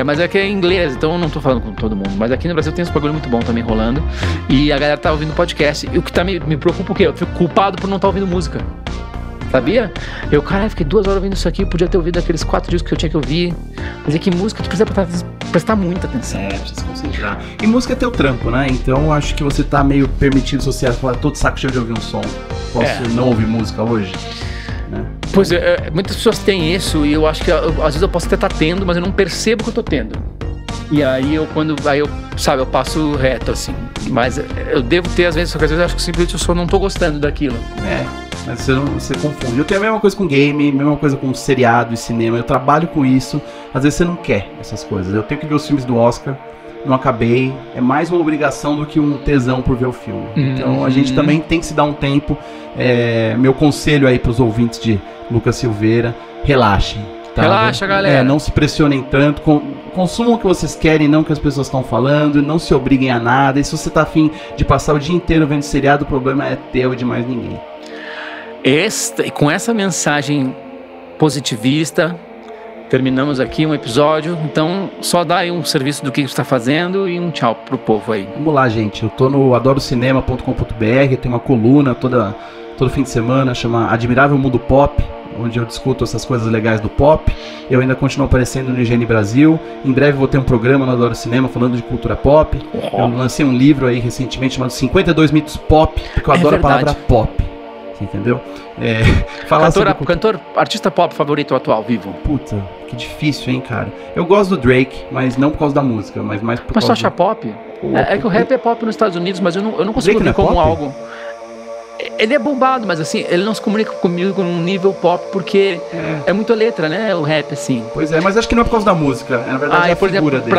Mas é que é em inglês, então eu não tô falando com todo mundo. Mas aqui no Brasil tem esse bagulho muito bom também rolando. E a galera tá ouvindo podcast. E o que tá me preocupa o quê? Eu fico culpado por não estar ouvindo música. Sabia? Caralho, fiquei 2 horas ouvindo isso aqui. Podia ter ouvido aqueles 4 discos que eu tinha que ouvir. Mas é que música tu precisa prestar muita atenção. Precisa se concentrar. E música é teu trampo, né? Então acho que você tá meio permitido social. Falar, tô de saco cheio de ouvir um som. Posso não ouvir música hoje? Né? Pois muitas pessoas têm isso. E eu acho que às vezes eu posso até estar tendo, mas eu não percebo que eu tô tendo. E aí eu passo reto, assim. Mas eu devo ter, às vezes eu acho que simplesmente eu só não tô gostando daquilo. Mas você confunde. Eu tenho a mesma coisa com game, a mesma coisa com seriado e cinema. Eu trabalho com isso. Às vezes você não quer essas coisas. Eu tenho que ver os filmes do Oscar. Não acabei. É mais uma obrigação do que um tesão por ver o filme. Então a gente também tem que se dar um tempo. Meu conselho aí pros ouvintes de Lucas Silveira: relaxem. Tá? Relaxa, galera. Não se pressionem tanto. Consumam o que vocês querem, não o que as pessoas estão falando. Não se obriguem a nada. E se você tá afim de passar o dia inteiro vendo seriado, o problema é teu e de mais ninguém. E com essa mensagem positivista, terminamos aqui um episódio. Então, só dá aí um serviço do que você está fazendo e um tchau pro povo aí. Vamos lá, gente. Eu tô no adorocinema.com.br. Tem uma coluna todo fim de semana, chama Admirável Mundo Pop, onde eu discuto essas coisas legais do pop. Eu ainda continuo aparecendo no IGN Brasil. Em breve vou ter um programa no Adoro Cinema falando de cultura pop. Eu lancei um livro aí recentemente chamado 52 Mitos Pop, porque eu adoro a palavra pop. Entendeu? Cantor, artista pop favorito atual, vivo? Puta, que difícil, hein, cara. Eu gosto do Drake, mas não por causa da música, mas mais por causa... Mas tu acha pop? É que o rap é pop nos Estados Unidos, mas eu não consigo ver como algo... Ele é bombado, mas assim, ele não se comunica comigo num nível pop, porque é muita letra, né, o rap, assim. Pois é, mas acho que não é por causa da música, na verdade é a figura dele.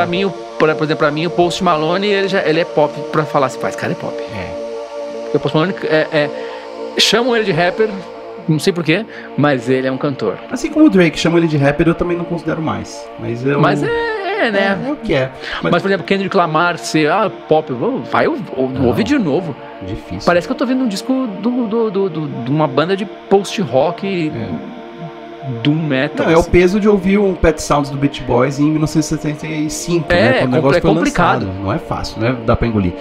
Pra mim, o Post Malone, ele é pop pra falar assim, esse cara é pop. Porque o Post Malone chamam ele de rapper, não sei porquê, mas ele é um cantor. Assim como o Drake chamam ele de rapper, eu também não considero mais. Mas né? É o que é. Mas, por exemplo, Kendrick Lamar ser pop, vai ouvir de novo. Difícil. Parece que eu tô vendo um disco de uma banda de post-rock, doom metal. Não, é o peso de ouvir um Pet Sounds do Beach Boys em 1975, né? Quando o negócio foi complicado. lançado. Não é fácil, né? Dá pra engolir.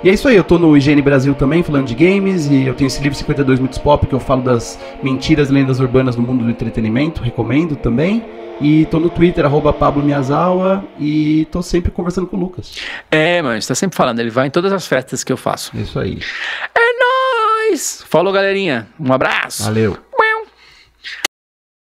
E é isso aí, eu tô no IGN Brasil também, falando de games, e eu tenho esse livro 52 Mitos Pop, que eu falo das mentiras e lendas urbanas no mundo do entretenimento, recomendo também. E tô no Twitter, @Pablo Miyazawa, e tô sempre conversando com o Lucas. Mano, a gente tá sempre falando, ele vai em todas as festas que eu faço. É isso aí. É nóis! Falou, galerinha. Um abraço. Valeu.